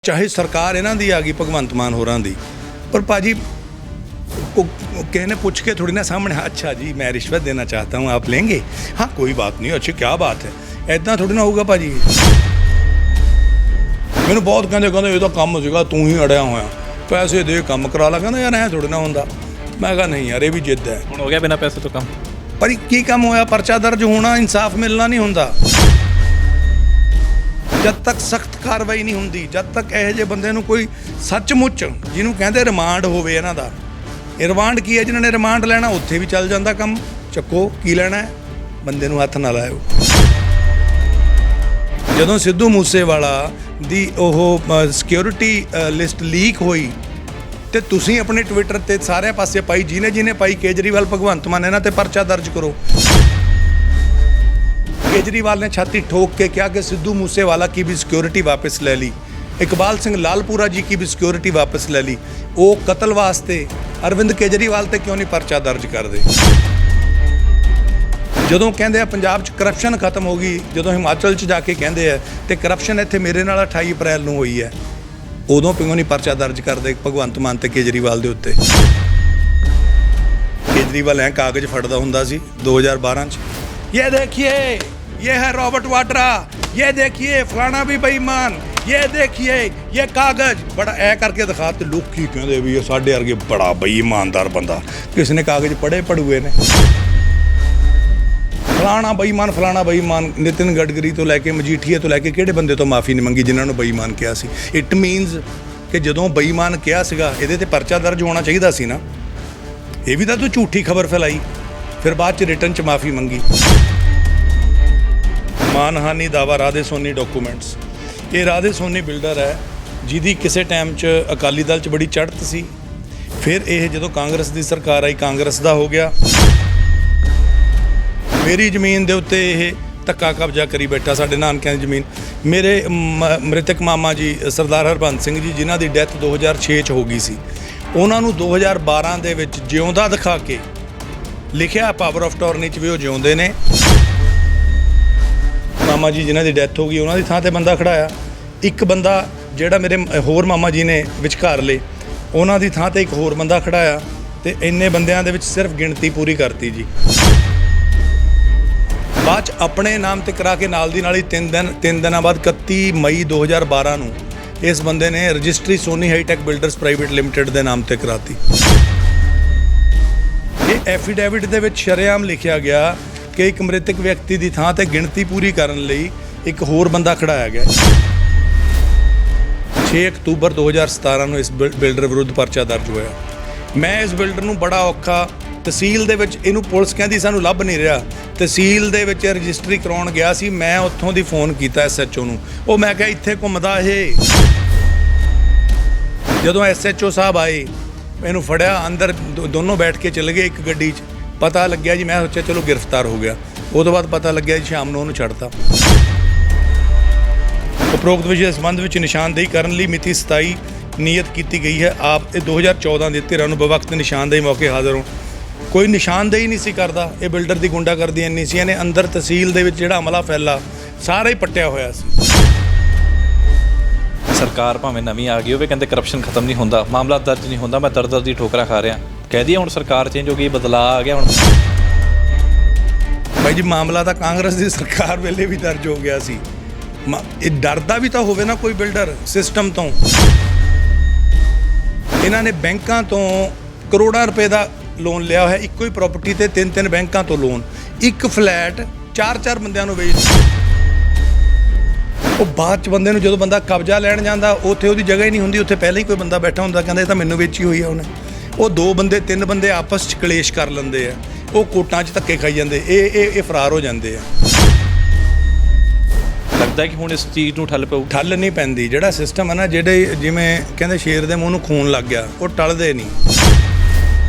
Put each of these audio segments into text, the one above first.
चाहे सरकार इन्हां दी आ गई भगवंत मान होरां दी, पर भाजी किसी ने पूछ के थोड़ी ना सामने अच्छा जी मैं रिश्वत देना चाहता हूँ आप लेंगे, हाँ कोई बात नहीं, अच्छी क्या बात है, ऐदा थोड़ी ना होगा भाजी। मैंने बहुत कहते ये तो काम सीगा तू ही अड़िया होया पैसे दे काम करा ला, कहना यार ऐ थोड़ी ना होंदा। मैं कहा नहीं यार ये भी जिद है, हो गया बिना पैसे तो काम। पर की काम होया, परचा दर्ज होना इंसाफ मिलना नहीं होंदा जब तक सख्त कार्रवाई नहीं होंदी, जब तक ਇਹੋ ਜਿਹੇ ਬੰਦੇ ਨੂੰ ਕੋਈ ਸੱਚਮੁੱਚ ਜਿਹਨੂੰ ਕਹਿੰਦੇ ਰਿਮਾਂਡ ਹੋਵੇ। ਇਹਨਾਂ ਦਾ ਰਿਮਾਂਡ ਕੀ ਹੈ, ਜਿਨ੍ਹਾਂ ਨੇ ਰਿਮਾਂਡ ਲੈਣਾ ਉੱਥੇ ਵੀ ਚੱਲ ਜਾਂਦਾ ਕੰਮ, ਚੱਕੋ ਕੀ ਲੈਣਾ ਬੰਦੇ ਨੂੰ ਹੱਥ ਨਾ ਲਾਇਓ। ਜਦੋਂ ਸਿੱਧੂ ਮੂਸੇਵਾਲਾ ਦੀ ਉਹ ਸਿਕਿਉਰਿਟੀ ਲਿਸਟ ਲੀਕ ਹੋਈ ਤੇ ਤੁਸੀਂ ਆਪਣੇ ਟਵਿੱਟਰ ਤੇ ਸਾਰੇ ਪਾਸੇ ਪਾਈ, ਜਿਹਨੇ ਪਾਈ ਕੇਜਰੀਵਾਲ ਭਗਵੰਤ ਮਾਨ ਇਹਨਾਂ ਤੇ ਪਰਚਾ ਦਰਜ ਕਰੋ। केजरीवाल ने छाती ठोक के कहा कि सिद्धू मूसेवाला की भी सिक्योरिटी वापस ले ली, इकबाल सिंह लालपुरा जी की भी सिक्योरिटी वापस ले ली। वो कतल वास्ते अरविंद केजरीवाल ते क्यों नहीं परचा दर्ज कर दे। ਜਦੋਂ ਕਹਿੰਦੇ ਆ ਪੰਜਾਬ 'ਚ ਕਰਪਸ਼ਨ ਖਤਮ ਹੋ ਗਈ, ਜਦੋਂ ਹਿਮਾਚਲ 'ਚ ਜਾ ਕੇ ਕਹਿੰਦੇ ਆ ਤੇ ਕਰਪਸ਼ਨ ਇੱਥੇ ਮੇਰੇ ਨਾਲ 28 ਅਪ੍ਰੈਲ ਨੂੰ ਹੋਈ ਹੈ, ਉਦੋਂ ਕਿਉਂ ਨਹੀਂ ਪਰਚਾ ਦਰਜ ਕਰਦੇ ਭਗਵੰਤ ਮਾਨ ਤੇ ਕੇਜਰੀਵਾਲ ਦੇ ਉੱਤੇ। ਕੇਜਰੀਵਾਲ ਐ ਕਾਗਜ਼ ਫੜਦਾ ਹੁੰਦਾ ਸੀ 2012 'ਚ, ये देखिए ये है रॉबर्ट वाड्रा, ये देखिए फलाना भी बेईमान, ये देखिए ये कागज बड़ा ऐ करके दिखाते लोग की कहते भी ये साढ़े वर्गे बड़ा बेईमानदार बंदा, किसने कागज पढ़े पढ़ुए ने फलाना बेईमान। नितिन गडकरी तो लैके मजीठीए तो लैके किहड़े बंदे तो माफ़ी नहीं मंगी जिन्होंने बेईमान किया सी। इट मीनस कि जदों बेईमान किया सीगा इहदे ते परचा दर्ज होना चाहिए सी ना, ये भी तो झूठी खबर फैलाई, फिर बाद च रिटर्न च माफ़ी मंगी। मानहानी दावा राधे सोनी डॉकूमेंट्स, ये राधे सोनी बिल्डर है जिहदी किसी टाइम च अकाली दल च बड़ी चढ़त सी, फिर ये जो कांग्रेस की सरकार आई कांग्रेस का हो गया, मेरी जमीन के उत्ते ये धक्का कब्जा करी बैठा, साडे नानकिਆਂ ਦੀ ਜ਼ਮੀਨ। मेरे मृतक मामा जी सरदार हरबंस सिंह जी जिन्हां दी डैथ 2006 च हो गई सी, उन्हां नूं 2012 ਦੇ ਵਿੱਚ ਜਿਉਂਦਾ ਦਿਖਾ ਕੇ लिखिया पावर ऑफ टॉर्नी च भी वो जिउंदे ने। मामा जी जिन्हां दी डैथ हो गई उन्हां दी थां ते बंदा खड़ाया, एक बंदा जिहड़ा मेरे होर मामा जी ने विचकार ले उन्हां दी थां ते एक होर बंदा खड़ाया, ते इन्ने बंदियां दे विच सिर्फ गिणती पूरी करती जी। बाद च अपने नाम ते करा के नाल दी नाल ही तीन दिनां बाद 31 मई 2012 नूं इस बंदे ने registry Soni hitech builders private limited के नाम ते कराती। एफिडेविट ਦੇ ਵਿੱਚ ਸ਼ਰੇਆਮ ਲਿਖਿਆ ਗਿਆ ਕਿ ਇੱਕ ਮ੍ਰਿਤਕ ਵਿਅਕਤੀ ਦੀ ਥਾਂ ਤੇ ਗਿਣਤੀ ਪੂਰੀ ਕਰਨ ਲਈ ਇੱਕ ਹੋਰ ਬੰਦਾ ਖੜਾਇਆ ਗਿਆ। 6 ਅਕਤੂਬਰ 2017 ਨੂੰ ਇਸ ਬਿਲਡਰ ਵਿਰੁੱਧ ਪਰਚਾ ਦਰਜ ਹੋਇਆ। ਮੈਂ ਇਸ ਬਿਲਡਰ ਨੂੰ ਬੜਾ ਔਖਾ ਤਹਿਸੀਲ ਦੇ ਵਿੱਚ, ਇਹਨੂੰ ਪੁਲਿਸ ਕਹਿੰਦੀ ਸਾਨੂੰ ਲੱਭ ਨਹੀਂ ਰਿਹਾ, ਤਹਿਸੀਲ ਦੇ ਵਿੱਚ ਰਜਿਸਟਰੀ ਕਰਾਉਣ ਗਿਆ ਸੀ। ਮੈਂ ਉੱਥੋਂ ਦੀ ਫੋਨ ਕੀਤਾ SHO ਨੂੰ, ਉਹ ਮੈਂ ਕਿਹਾ ਇੱਥੇ ਘੁੰਮਦਾ ਇਹ। ਜਦੋਂ SHO ਸਾਹਿਬ ਆਏ ਇਹਨੂੰ ਫੜਿਆ, ਅੰਦਰ ਦੋਨੋਂ ਬੈਠ ਕੇ ਚਲੇ ਗਏ ਇੱਕ ਗੱਡੀ 'ਚ। ਪਤਾ ਲੱਗਿਆ ਜੀ, ਮੈਂ ਸੋਚਿਆ ਚਲੋ ਗ੍ਰਿਫਤਾਰ ਹੋ ਗਿਆ। ਉਹ ਤੋਂ ਬਾਅਦ ਪਤਾ ਲੱਗਿਆ ਜੀ ਸ਼ਾਮ ਨੂੰ ਉਹਨੂੰ ਛੱਡਤਾ। ਉਪਰੋਕਤ ਵਿਸ਼ੇ ਦੇ ਸੰਬੰਧ ਵਿੱਚ ਨਿਸ਼ਾਨਦੇਹੀ ਕਰਨ ਲਈ ਮਿਤੀ 27 ਨੀਯਤ ਕੀਤੀ ਗਈ ਹੈ। ਆਪ ਇਹ 2014 ਦੇ ਧਿਰਾਂ ਨੂੰ ਬਵਕਤ ਨਿਸ਼ਾਨਦੇਹੀ ਮੌਕੇ ਹਾਜ਼ਰ ਹੋ। ਕੋਈ ਨਿਸ਼ਾਨਦੇਹੀ ਨਹੀਂ ਸੀ ਕਰਦਾ, ਇਹ ਬਿਲਡਰ ਦੀ ਗੁੰਡਾਗਰਦੀ ਇੰਨੀ ਸੀ, ਇਹਨੇ ਅੰਦਰ ਤਹਿਸੀਲ ਦੇ ਵਿੱਚ ਜਿਹੜਾ ਹਮਲਾ ਫੈਲਾ ਸਾਰਾ ਹੀ ਪੱਟਿਆ ਹੋਇਆ ਸੀ। सरकार भावें नवीं आ गई होवे, कहते करप्शन खत्म नहीं होंदा, मामला दर्ज नहीं होंदा, मैं दर दी ठोकरा खा रहा। कह दिए हुण सरकार चेंज हो गई, बदलाव आ गया हुण। भाई जी मामला तो कांग्रेस की सरकार वेले भी दर्ज हो गया सी। ये डरदा भी तो होवे ना कोई बिल्डर सिस्टम तो। इन्होंने बैंकों तो करोड़ों रुपए का लोन लिया है, इको ही प्रॉपर्टी ते 3 बैंकों तो लोन, एक फ्लैट 4 बंदियां नूं वेच। ਉਹ ਬਾਅਦ 'ਚ ਬੰਦੇ ਨੂੰ ਜਦੋਂ ਬੰਦਾ ਕਬਜ਼ਾ ਲੈਣ ਜਾਂਦਾ ਉੱਥੇ ਉਹਦੀ ਜਗ੍ਹਾ ਹੀ ਨਹੀਂ ਹੁੰਦੀ, ਉੱਥੇ ਪਹਿਲਾਂ ਹੀ ਕੋਈ ਬੰਦਾ ਬੈਠਾ ਹੁੰਦਾ, ਕਹਿੰਦਾ ਇਹ ਤਾਂ ਮੈਨੂੰ ਵੇਚੀ ਹੋਈ ਆ ਉਹਨੇ। ਉਹ 2 ਬੰਦੇ 3 ਬੰਦੇ ਆਪਸ 'ਚ ਕਲੇਸ਼ ਕਰ ਲੈਂਦੇ ਆ, ਉਹ ਕੋਰਟਾਂ 'ਚ ਧੱਕੇ ਖਾਈ ਜਾਂਦੇ, ਇਹ ਫਰਾਰ ਹੋ ਜਾਂਦੇ ਆ। ਲੱਗਦਾ ਕਿ ਹੁਣ ਇਸ ਚੀਜ਼ ਨੂੰ ਠੱਲ ਪਊ? ਠੱਲ ਨਹੀਂ ਪੈਂਦੀ। ਜਿਹੜਾ ਸਿਸਟਮ ਹੈ ਨਾ, ਜਿਹੜੇ ਜਿਵੇਂ ਕਹਿੰਦੇ ਸ਼ੇਰ ਦੇ ਮੂੰਹ ਨੂੰ ਖੂਨ ਲੱਗ ਗਿਆ, ਉਹ ਟਲਦੇ ਨਹੀਂ।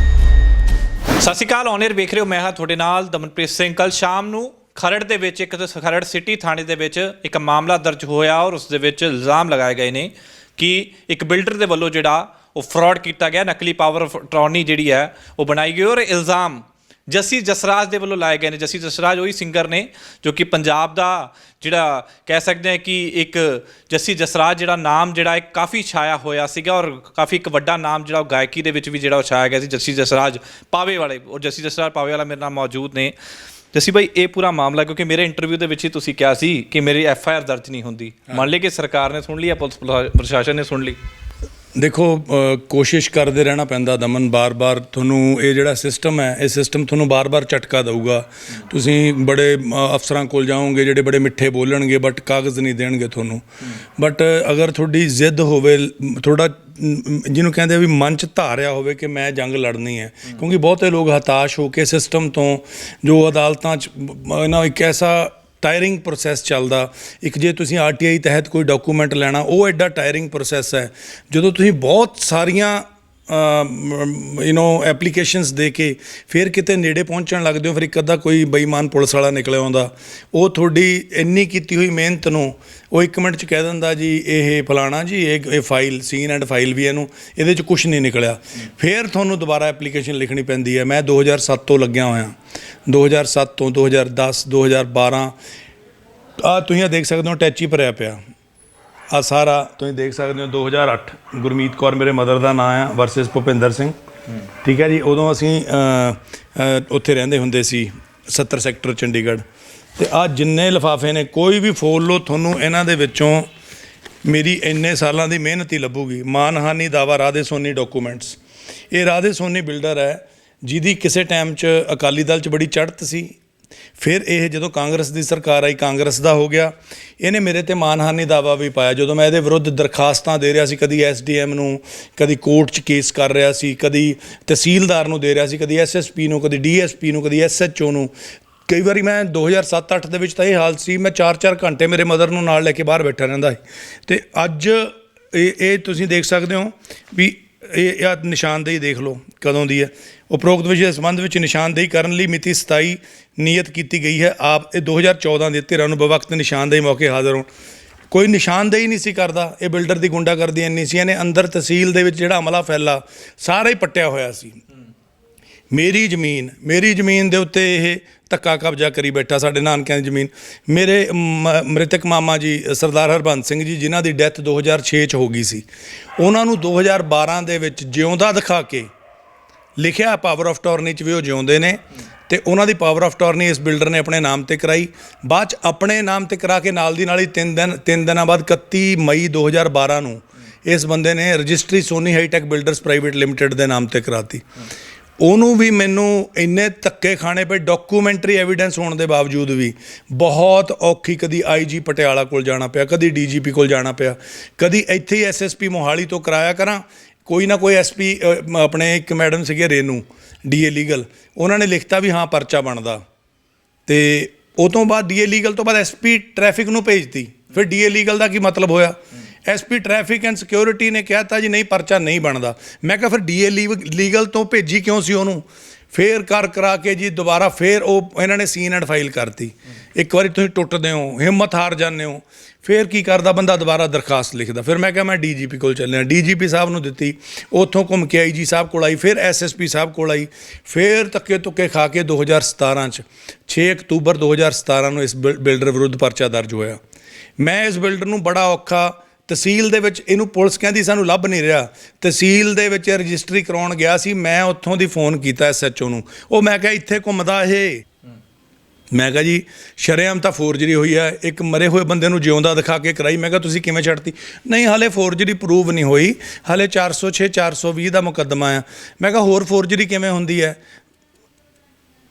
ਸਤਿ ਸ਼੍ਰੀ ਅਕਾਲ, ਔਨ ਏਅਰ ਵੇਖ ਰਹੇ ਹੋ, ਮੈਂ ਹਾਂ ਤੁਹਾਡੇ ਨਾਲ ਦਮਨਪ੍ਰੀਤ ਸਿੰਘ। ਕੱਲ੍ਹ ਸ਼ਾਮ ਨੂੰ ਖਰੜ ਦੇ ਵਿੱਚ ਇੱਕ ਖਰੜ ਸਿਟੀ ਥਾਣੇ ਦੇ ਵਿੱਚ ਇੱਕ ਮਾਮਲਾ ਦਰਜ ਹੋਇਆ ਔਰ ਉਸ ਦੇ ਵਿੱਚ ਇਲਜ਼ਾਮ ਲਗਾਏ ਗਏ ਨੇ ਕਿ ਇੱਕ ਬਿਲਡਰ ਦੇ ਵੱਲੋਂ ਜਿਹੜਾ ਉਹ ਫਰਾਡ ਕੀਤਾ ਗਿਆ, ਨਕਲੀ ਪਾਵਰ ਆਫ ਅਟਾਰਨੀ ਜਿਹੜੀ ਹੈ ਉਹ ਬਣਾਈ ਗਈ। ਔਰ ਇਲਜ਼ਾਮ ਜੱਸੀ ਜਸਰਾਜ ਦੇ ਵੱਲੋਂ ਲਾਏ ਗਏ ਨੇ। ਜੱਸੀ ਜਸਰਾਜ ਉਹੀ ਸਿੰਗਰ ਨੇ ਜੋ ਕਿ ਪੰਜਾਬ ਦਾ ਜਿਹੜਾ ਕਹਿ ਸਕਦੇ ਹਾਂ ਕਿ ਇੱਕ ਜੱਸੀ ਜਸਰਾਜ ਜਿਹੜਾ ਨਾਮ ਜਿਹੜਾ ਇੱਕ ਕਾਫੀ ਛਾਇਆ ਹੋਇਆ ਸੀਗਾ ਔਰ ਕਾਫੀ ਇੱਕ ਵੱਡਾ ਨਾਮ ਜਿਹੜਾ ਉਹ ਗਾਇਕੀ ਦੇ ਵਿੱਚ ਵੀ ਜਿਹੜਾ ਉਹ ਛਾਇਆ ਗਿਆ ਸੀ, ਜੱਸੀ ਜਸਰਾਜ ਪਾਵੇ ਵਾਲੇ। ਔਰ ਜੱਸੀ ਜਸਰਾਜ ਪਾਵੇ ਵਾਲਾ ਮੇਰੇ ਨਾਲ ਮੌਜੂਦ ਨੇ। ਜੱਸੀ ਭਾਈ, ਇਹ ਪੂਰਾ ਮਾਮਲਾ, ਕਿਉਂਕਿ ਮੇਰੇ ਇੰਟਰਵਿਊ ਦੇ ਵਿੱਚ ਹੀ ਤੁਸੀਂ ਕਿਹਾ ਸੀ ਕਿ ਮੇਰੀ FIR ਦਰਜ ਨਹੀਂ ਹੁੰਦੀ, ਮੰਨ ਲਈ ਕਿ ਸਰਕਾਰ ਨੇ ਸੁਣ ਲਈ, ਪੁਲਿਸ ਪ੍ਰਸ਼ਾਸਨ ਨੇ ਸੁਣ ਲਈ। ਦੇਖੋ, ਕੋਸ਼ਿਸ਼ ਕਰਦੇ ਰਹਿਣਾ ਪੈਂਦਾ ਦਮਨ, ਬਾਰ-ਬਾਰ ਤੁਹਾਨੂੰ ਇਹ ਜਿਹੜਾ ਸਿਸਟਮ ਹੈ, ਇਹ ਸਿਸਟਮ ਤੁਹਾਨੂੰ ਬਾਰ-ਬਾਰ ਝਟਕਾ ਦਊਗਾ। ਤੁਸੀਂ ਬੜੇ ਅਫਸਰਾਂ ਕੋਲ ਜਾਓਗੇ ਜਿਹੜੇ ਬੜੇ ਮਿੱਠੇ ਬੋਲਣਗੇ ਬਟ ਕਾਗਜ਼ ਨਹੀਂ ਦੇਣਗੇ ਤੁਹਾਨੂੰ। ਬਟ ਅਗਰ ਤੁਹਾਡੀ ਜ਼ਿੱਦ ਹੋਵੇ, ਥੋੜਾ ਜਿਹਨੂੰ ਕਹਿੰਦੇ ਵੀ ਮਨ 'ਚ ਧਾਰਿਆ ਹੋਵੇ ਕਿ ਮੈਂ ਜੰਗ ਲੜਨੀ ਹੈ, ਕਿਉਂਕਿ ਬਹੁਤੇ ਲੋਕ ਹਤਾਸ਼ ਹੋ ਕੇ ਸਿਸਟਮ ਤੋਂ, ਜੋ ਅਦਾਲਤਾਂ 'ਚ ਇੱਕ ਐਸਾ ਟਾਇਰਿੰਗ ਪ੍ਰੋਸੈਸ ਚੱਲਦਾ, ਇੱਕ ਜੇ ਤੁਸੀਂ RTI ਤਹਿਤ ਕੋਈ ਡਾਕੂਮੈਂਟ ਲੈਣਾ, ਉਹ ਐਡਾ ਟਾਇਰਿੰਗ ਪ੍ਰੋਸੈਸ ਹੈ। ਜਦੋਂ ਤੁਸੀਂ ਬਹੁਤ ਸਾਰੀਆਂ ਐਪਲੀਕੇਸ਼ਨਸ ਦੇ ਕੇ ਫਿਰ ਕਿਤੇ ਨੇੜੇ ਪਹੁੰਚਣ ਲੱਗਦੇ ਹੋ, ਫਿਰ ਇੱਕ ਅੱਧਾ ਕੋਈ ਬੇਈਮਾਨ ਪੁਲਿਸ ਵਾਲਾ ਨਿਕਲਿਆ ਆਉਂਦਾ, ਉਹ ਤੁਹਾਡੀ ਇੰਨੀ ਕੀਤੀ ਹੋਈ ਮਿਹਨਤ ਨੂੰ ਉਹ 1 ਮਿੰਟ 'ਚ ਕਹਿ ਦਿੰਦਾ ਜੀ ਇਹ ਫਲਾਣਾ ਜੀ, ਇਹ ਫਾਈਲ ਸੀਨ ਐਂਡ ਫਾਈਲ ਵੀ ਇਹਦੇ 'ਚ ਕੁਛ ਨਹੀਂ ਨਿਕਲਿਆ। ਫਿਰ ਤੁਹਾਨੂੰ ਦੁਬਾਰਾ ਐਪਲੀਕੇਸ਼ਨ ਲਿਖਣੀ ਪੈਂਦੀ ਹੈ। ਮੈਂ 2007 ਤੋਂ ਲੱਗਿਆ ਹੋਇਆ, 2007 ਤੋਂ 2010, 2012 ਤੁਸੀਂ ਦੇਖ ਸਕਦੇ ਹੋ ਟੈਚੀ ਭਰਿਆ ਪਿਆ। ਸਾਰਾ ਤੁਸੀਂ ਦੇਖ ਸਕਦੇ ਹੋ 2008 ਗੁਰਮੀਤ ਕੌਰ ਮੇਰੇ ਮਦਰ ਦਾ ਨਾਂ ਆ ਵਰਸਸ ਭੁਪਿੰਦਰ ਸਿੰਘ, ਠੀਕ ਹੈ ਜੀ। ਉਦੋਂ ਅਸੀਂ ਉੱਥੇ ਰਹਿੰਦੇ ਹੁੰਦੇ ਸੀ 70 ਸੈਕਟਰ ਚੰਡੀਗੜ੍ਹ। ਅਤੇ ਜਿੰਨੇ ਲਿਫਾਫੇ ਨੇ, ਕੋਈ ਵੀ ਫੋਲ ਲਓ, ਤੁਹਾਨੂੰ ਇਹਨਾਂ ਦੇ ਵਿੱਚੋਂ ਮੇਰੀ ਇੰਨੇ ਸਾਲਾਂ ਦੀ ਮਿਹਨਤ ਹੀ ਲੱਭੂਗੀ। ਮਾਨਹਾਨੀ ਦਾਵਾ ਰਾਧੇ ਸੋਨੀ ਡਾਕੂਮੈਂਟਸ। ਇਹ ਰਾਧੇ ਸੋਨੀ ਬਿਲਡਰ ਹੈ ਜਿਹਦੀ ਕਿਸੇ ਟਾਈਮ 'ਚ ਅਕਾਲੀ ਦਲ 'ਚ ਬੜੀ ਚੜ੍ਹਤ ਸੀ। ਫਿਰ ਇਹ ਜਦੋਂ ਕਾਂਗਰਸ ਦੀ ਸਰਕਾਰ ਆਈ, ਕਾਂਗਰਸ ਦਾ ਹੋ ਗਿਆ, ਇਹਨੇ ਮੇਰੇ 'ਤੇ ਮਾਨਹਾਨੀ ਦਾਵਾ ਵੀ ਪਾਇਆ। ਜਦੋਂ ਮੈਂ ਇਹਦੇ ਵਿਰੁੱਧ ਦਰਖਾਸਤਾਂ ਦੇ ਰਿਹਾ ਸੀ, ਕਦੀ SDM ਨੂੰ, ਕਦੀ ਕੋਰਟ 'ਚ ਕੇਸ ਕਰ ਰਿਹਾ ਸੀ, ਕਦੀ ਤਹਿਸੀਲਦਾਰ ਨੂੰ ਦੇ ਰਿਹਾ ਸੀ, ਕਦੀ SSP ਨੂੰ, ਕਦੀ DSP ਨੂੰ, ਕਦੀ SHO ਨੂੰ। ਕਈ ਵਾਰੀ ਮੈਂ 2007-08 ਦੇ ਵਿੱਚ ਤਾਂ ਇਹ ਹਾਲ ਸੀ, ਮੈਂ 4-4 ਘੰਟੇ ਮੇਰੇ ਮਦਰ ਨੂੰ ਨਾਲ ਲੈ ਕੇ ਬਾਹਰ ਬੈਠਾ ਰਹਿੰਦਾ ਸੀ। ਅਤੇ ਅੱਜ ਇਹ ਤੁਸੀਂ ਦੇਖ ਸਕਦੇ ਹੋ ਵੀ ਇਹ ਨਿਸ਼ਾਨਦੇਹੀ ਦੇਖ ਲਓ ਕਦੋਂ ਦੀ ਹੈ। ਉਪਰੋਕਤ ਵਿਸ਼ੇ ਦੇ ਸੰਬੰਧ ਵਿੱਚ ਨਿਸ਼ਾਨਦੇਹੀ ਕਰਨ ਲਈ ਮਿਤੀ 27 ਨਿਯਤ ਕੀਤੀ ਗਈ ਹੈ। ਆਪ ਇਹ 2014 ਦੇ ਧਿਰਾਂ ਨੂੰ ਬਵਕਤ ਨਿਸ਼ਾਨਦੇਹੀ ਮੌਕੇ ਹਾਜ਼ਰ ਹੋਣ। ਕੋਈ ਨਿਸ਼ਾਨਦੇਹੀ ਨਹੀਂ ਸੀ ਕਰਦਾ। ਇਹ ਬਿਲਡਰ ਦੀ ਗੁੰਡਾਗਰਦੀ ਇੰਨੀ ਸੀ, ਇਹਨੇ ਅੰਦਰ ਤਹਿਸੀਲ ਦੇ ਵਿੱਚ ਜਿਹੜਾ ਅਮਲਾ ਫੈਲਾ ਸਾਰਾ ਹੀ ਪੱਟਿਆ ਹੋਇਆ ਸੀ। ਮੇਰੀ ਜ਼ਮੀਨ ਦੇ ਉੱਤੇ ਇਹ ਧੱਕਾ ਕਬਜ਼ਾ ਕਰੀ ਬੈਠਾ, ਸਾਡੇ ਨਾਨਕਿਆਂ ਦੀ ਜ਼ਮੀਨ। ਮੇਰੇ ਮ੍ਰਿਤਕ ਮਾਮਾ ਜੀ ਸਰਦਾਰ ਹਰਬੰਸ ਸਿੰਘ ਜੀ, ਜਿਨ੍ਹਾਂ ਦੀ ਡੈਥ 2006 'ਚ ਹੋ ਗਈ ਸੀ, ਉਹਨਾਂ ਨੂੰ 2012 ਦੇ ਵਿੱਚ ਜਿਉਂਦਾ ਦਿਖਾ ਕੇ ਲਿਖਿਆ ਪਾਵਰ ਆਫ ਟੋਰਨੀ 'ਚ ਵੀ ਉਹ ਜਿਉਂਦੇ ਨੇ। ਅਤੇ ਉਹਨਾਂ ਦੀ ਪਾਵਰ ਆਫ ਟੋਰਨੀ ਇਸ ਬਿਲਡਰ ਨੇ ਆਪਣੇ ਨਾਮ 'ਤੇ ਕਰਾਈ। ਬਾਅਦ 'ਚ ਆਪਣੇ ਨਾਮ 'ਤੇ ਕਰਾ ਕੇ ਨਾਲ ਦੀ ਨਾਲ ਹੀ 3 ਦਿਨਾਂ ਬਾਅਦ 31 ਮਈ 2012 ਨੂੰ ਇਸ ਬੰਦੇ ਨੇ registry Soni hitech builders private limited ਦੇ ਨਾਮ 'ਤੇ ਕਰਾਤੀ। ਉਹਨੂੰ ਵੀ ਮੈਨੂੰ ਇੰਨੇ ਧੱਕੇ ਖਾਣੇ ਪਏ, ਡਾਕੂਮੈਂਟਰੀ ਐਵੀਡੈਂਸ ਹੋਣ ਦੇ ਬਾਵਜੂਦ ਵੀ। ਬਹੁਤ ਔਖੀ, ਕਦੀ IG ਪਟਿਆਲਾ ਕੋਲ ਜਾਣਾ ਪਿਆ, ਕਦੀ DGP ਕੋਲ ਜਾਣਾ ਪਿਆ, ਕਦੀ ਇੱਥੇ ਹੀ SSP ਮੋਹਾਲੀ ਤੋਂ ਕਰਾਇਆ ਕਰਾਂ। ਕੋਈ ਨਾ ਕੋਈ SP ਆਪਣੇ ਇੱਕ ਮੈਡਮ ਸੀਗੇ ਰੇਨੂ DA ਲੀਗਲ, ਉਹਨਾਂ ਨੇ ਲਿਖਤਾ ਵੀ ਹਾਂ ਪਰਚਾ ਬਣਦਾ। ਅਤੇ ਉਹ ਤੋਂ ਬਾਅਦ DA ਲੀਗਲ ਤੋਂ ਬਾਅਦ SP ਟ੍ਰੈਫਿਕ ਨੂੰ ਭੇਜਤੀ। ਫਿਰ DA ਲੀਗਲ ਦਾ ਕੀ ਮਤਲਬ ਹੋਇਆ? SP ਟ੍ਰੈਫਿਕ ਐਂਡ ਸਿਕਿਉਰਿਟੀ ਨੇ ਕਿਹਾ ਤਾ ਜੀ ਨਹੀਂ ਪਰਚਾ ਨਹੀਂ ਬਣਦਾ। ਮੈਂ ਕਿਹਾ ਫਿਰ DA ਲੀਗਲ ਤੋਂ ਭੇਜੀ ਕਿਉਂ ਸੀ ਉਹਨੂੰ? ਫਿਰ ਕਰਾ ਕੇ ਜੀ ਦੁਬਾਰਾ ਫਿਰ ਉਹ ਇਹਨਾਂ ਨੇ ਸੀਨ ਐਂਡ ਫਾਈਲ ਕਰਤੀ। ਇੱਕ ਵਾਰੀ ਤੁਸੀਂ ਟੁੱਟਦੇ ਹੋ, ਹਿੰਮਤ ਹਾਰ ਜਾਂਦੇ ਹੋ, ਫਿਰ ਕੀ ਕਰਦਾ ਬੰਦਾ? ਦੁਬਾਰਾ ਦਰਖਾਸਤ ਲਿਖਦਾ। ਫਿਰ ਮੈਂ ਕਿਹਾ ਮੈਂ DGP ਕੋਲ ਚੱਲਿਆ, DGP ਸਾਹਿਬ ਨੂੰ ਦਿੱਤੀ, ਉੱਥੋਂ ਘੁੰਮ ਕੇ IG ਸਾਹਿਬ ਕੋਲ ਆਈ, ਫਿਰ SSP ਸਾਹਿਬ ਕੋਲ ਆਈ, ਫਿਰ ਧੱਕੇ ਧੁੱਕੇ ਖਾ ਕੇ 2017 'ਚ 6 ਅਕਤੂਬਰ 2017 ਨੂੰ ਇਸ ਬਿਲਡਰ ਵਿਰੁੱਧ ਪਰਚਾ ਦਰਜ ਹੋਇਆ। ਮੈਂ ਇਸ ਬਿਲਡਰ ਨੂੰ ਬੜਾ ਔਖਾ, ਤਹਿਸੀਲ ਦੇ ਵਿੱਚ ਇਹਨੂੰ ਪੁਲਿਸ ਕਹਿੰਦੀ ਸਾਨੂੰ ਲੱਭ ਨਹੀਂ ਰਿਹਾ, ਤਹਿਸੀਲ ਦੇ ਵਿੱਚ ਰਜਿਸਟਰੀ ਕਰਾਉਣ ਗਿਆ ਸੀ। ਮੈਂ ਉੱਥੋਂ ਦੀ ਫੋਨ ਕੀਤਾ SHO ਨੂੰ, ਉਹ ਮੈਂ ਕਿਹਾ ਇੱਥੇ ਘੁੰਮਦਾ ਇਹ। ਮੈਂ ਕਿਹਾ ਜੀ ਸ਼ਰੇਆਮ ਤਾਂ ਫੋਰਜਰੀ ਹੋਈ ਹੈ, ਇੱਕ ਮਰੇ ਹੋਏ ਬੰਦੇ ਨੂੰ ਜਿਉਂਦਾ ਦਿਖਾ ਕੇ ਕਰਾਈ। ਮੈਂ ਕਿਹਾ ਤੁਸੀਂ ਕਿਵੇਂ ਛੱਡਤੀ? ਨਹੀਂ ਹਾਲੇ ਫੋਰਜਰੀ ਪ੍ਰੂਵ ਨਹੀਂ ਹੋਈ, ਹਾਲੇ 406 420 ਦਾ ਮੁਕੱਦਮਾ ਆ। ਮੈਂ ਕਿਹਾ ਹੋਰ ਫੋਰਜਰੀ ਕਿਵੇਂ ਹੁੰਦੀ ਹੈ?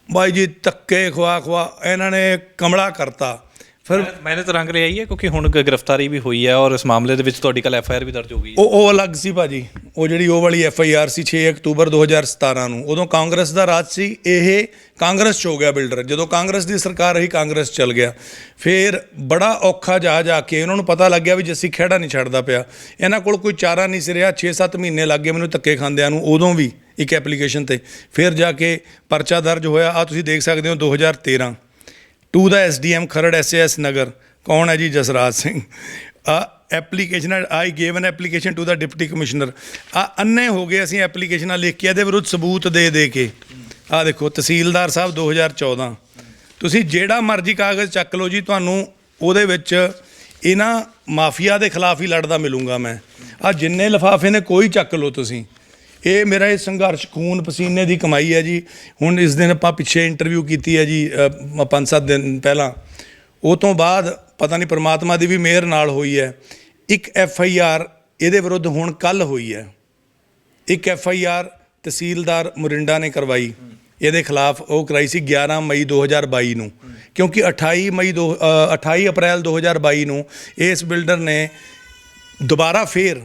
ਬਾਈ ਜੀ ਧੱਕੇ ਖਵਾ ਇਹਨਾਂ ਨੇ ਕਮਲਾ ਕਰਤਾ। ਫਿਰ ਮਿਹਨਤ ਰੰਗ ਲਿਆਈ ਹੈ, ਕਿਉਂਕਿ ਹੁਣ ਗ੍ਰਿਫਤਾਰੀ ਵੀ ਹੋਈ ਹੈ ਔਰ ਇਸ ਮਾਮਲੇ ਦੇ ਵਿੱਚ ਤੁਹਾਡੀ ਕੱਲ੍ਹ FIR ਵੀ ਦਰਜ ਹੋ ਗਈ। ਉਹ ਅਲੱਗ ਸੀ ਭਾਜੀ, ਉਹ ਜਿਹੜੀ ਉਹ ਵਾਲੀ FIR ਸੀ 6 ਅਕਤੂਬਰ 2017 ਨੂੰ। ਉਦੋਂ ਕਾਂਗਰਸ ਦਾ ਰਾਜ ਸੀ, ਇਹ ਕਾਂਗਰਸ 'ਚ ਹੋ ਗਿਆ ਬਿਲਡਰ। ਜਦੋਂ ਕਾਂਗਰਸ ਦੀ ਸਰਕਾਰ ਰਹੀ, ਕਾਂਗਰਸ ਚੱਲ ਗਿਆ। ਫਿਰ ਬੜਾ ਔਖਾ ਜਾ ਕੇ ਉਹਨਾਂ ਨੂੰ ਪਤਾ ਲੱਗਿਆ ਵੀ ਜੱਸੀ ਖਹਿੜਾ ਨਹੀਂ ਛੱਡਦਾ ਪਿਆ, ਇਹਨਾਂ ਕੋਲ ਕੋਈ ਚਾਰਾ ਨਹੀਂ ਸੀ ਰਿਹਾ। 6-7 ਮਹੀਨੇ ਲੱਗ ਗਏ ਮੈਨੂੰ ਧੱਕੇ ਖਾਂਦਿਆਂ ਨੂੰ, ਉਦੋਂ ਵੀ ਇੱਕ ਐਪਲੀਕੇਸ਼ਨ 'ਤੇ। ਫਿਰ ਜਾ ਕੇ ਪਰਚਾ ਦਰਜ ਹੋਇਆ। ਆ ਤੁਸੀਂ ਦੇਖ ਸਕਦੇ ਹੋ 2013 to the SDM Kharar SAS Nagar. ਕੌਣ ਹੈ ਜੀ? Jasraj Singh. Application I gave an application to the deputy commissioner. ਅੰਨੇ ਹੋ ਗਏ ਅਸੀਂ ਐਪਲੀਕੇਸ਼ਨਾਂ ਲਿਖ ਕੇ ਇਹਦੇ ਵਿਰੁੱਧ ਸਬੂਤ ਦੇ ਕੇ। ਆਹ ਦੇਖੋ ਤਹਿਸੀਲਦਾਰ ਸਾਹਿਬ 2014, ਤੁਸੀਂ ਜਿਹੜਾ ਮਰਜ਼ੀ ਕਾਗਜ਼ ਚੱਕ ਲਓ ਜੀ, ਤੁਹਾਨੂੰ ਉਹਦੇ ਵਿੱਚ ਇਹਨਾਂ ਮਾਫੀਆ ਦੇ ਖਿਲਾਫ ਹੀ ਲੜਦਾ ਮਿਲੂੰਗਾ ਮੈਂ। ਆਹ ਜਿੰਨੇ ਲਿਫਾਫੇ ਨੇ ਕੋਈ ਚੱਕ ਲਓ ਤੁਸੀਂ, ਇਹ ਮੇਰਾ ਇਹ ਸੰਘਰਸ਼ ਖੂਨ ਪਸੀਨੇ ਦੀ ਕਮਾਈ ਹੈ ਜੀ। ਹੁਣ ਇਸ ਦਿਨ ਆਪਾਂ ਪਿੱਛੇ ਇੰਟਰਵਿਊ ਕੀਤੀ ਹੈ ਜੀ 5-7 ਦਿਨ ਪਹਿਲਾਂ, ਉਹ ਤੋਂ ਬਾਅਦ ਪਤਾ ਨਹੀਂ ਪਰਮਾਤਮਾ ਦੀ ਵੀ ਮਿਹਰ ਨਾਲ ਹੋਈ ਹੈ। ਇੱਕ FIR ਇਹਦੇ ਵਿਰੁੱਧ ਹੁਣ ਕੱਲ੍ਹ ਹੋਈ ਹੈ। ਇੱਕ FIR ਤਹਿਸੀਲਦਾਰ ਮੁਰਿੰਡਾ ਨੇ ਕਰਵਾਈ ਇਹਦੇ ਖਿਲਾਫ, ਉਹ ਕਰਾਈ ਸੀ 11 ਮਈ 2022 ਨੂੰ, ਕਿਉਂਕਿ 28 ਅਪ੍ਰੈਲ 2022 ਨੂੰ ਇਸ ਬਿਲਡਰ ਨੇ ਦੁਬਾਰਾ ਫੇਰ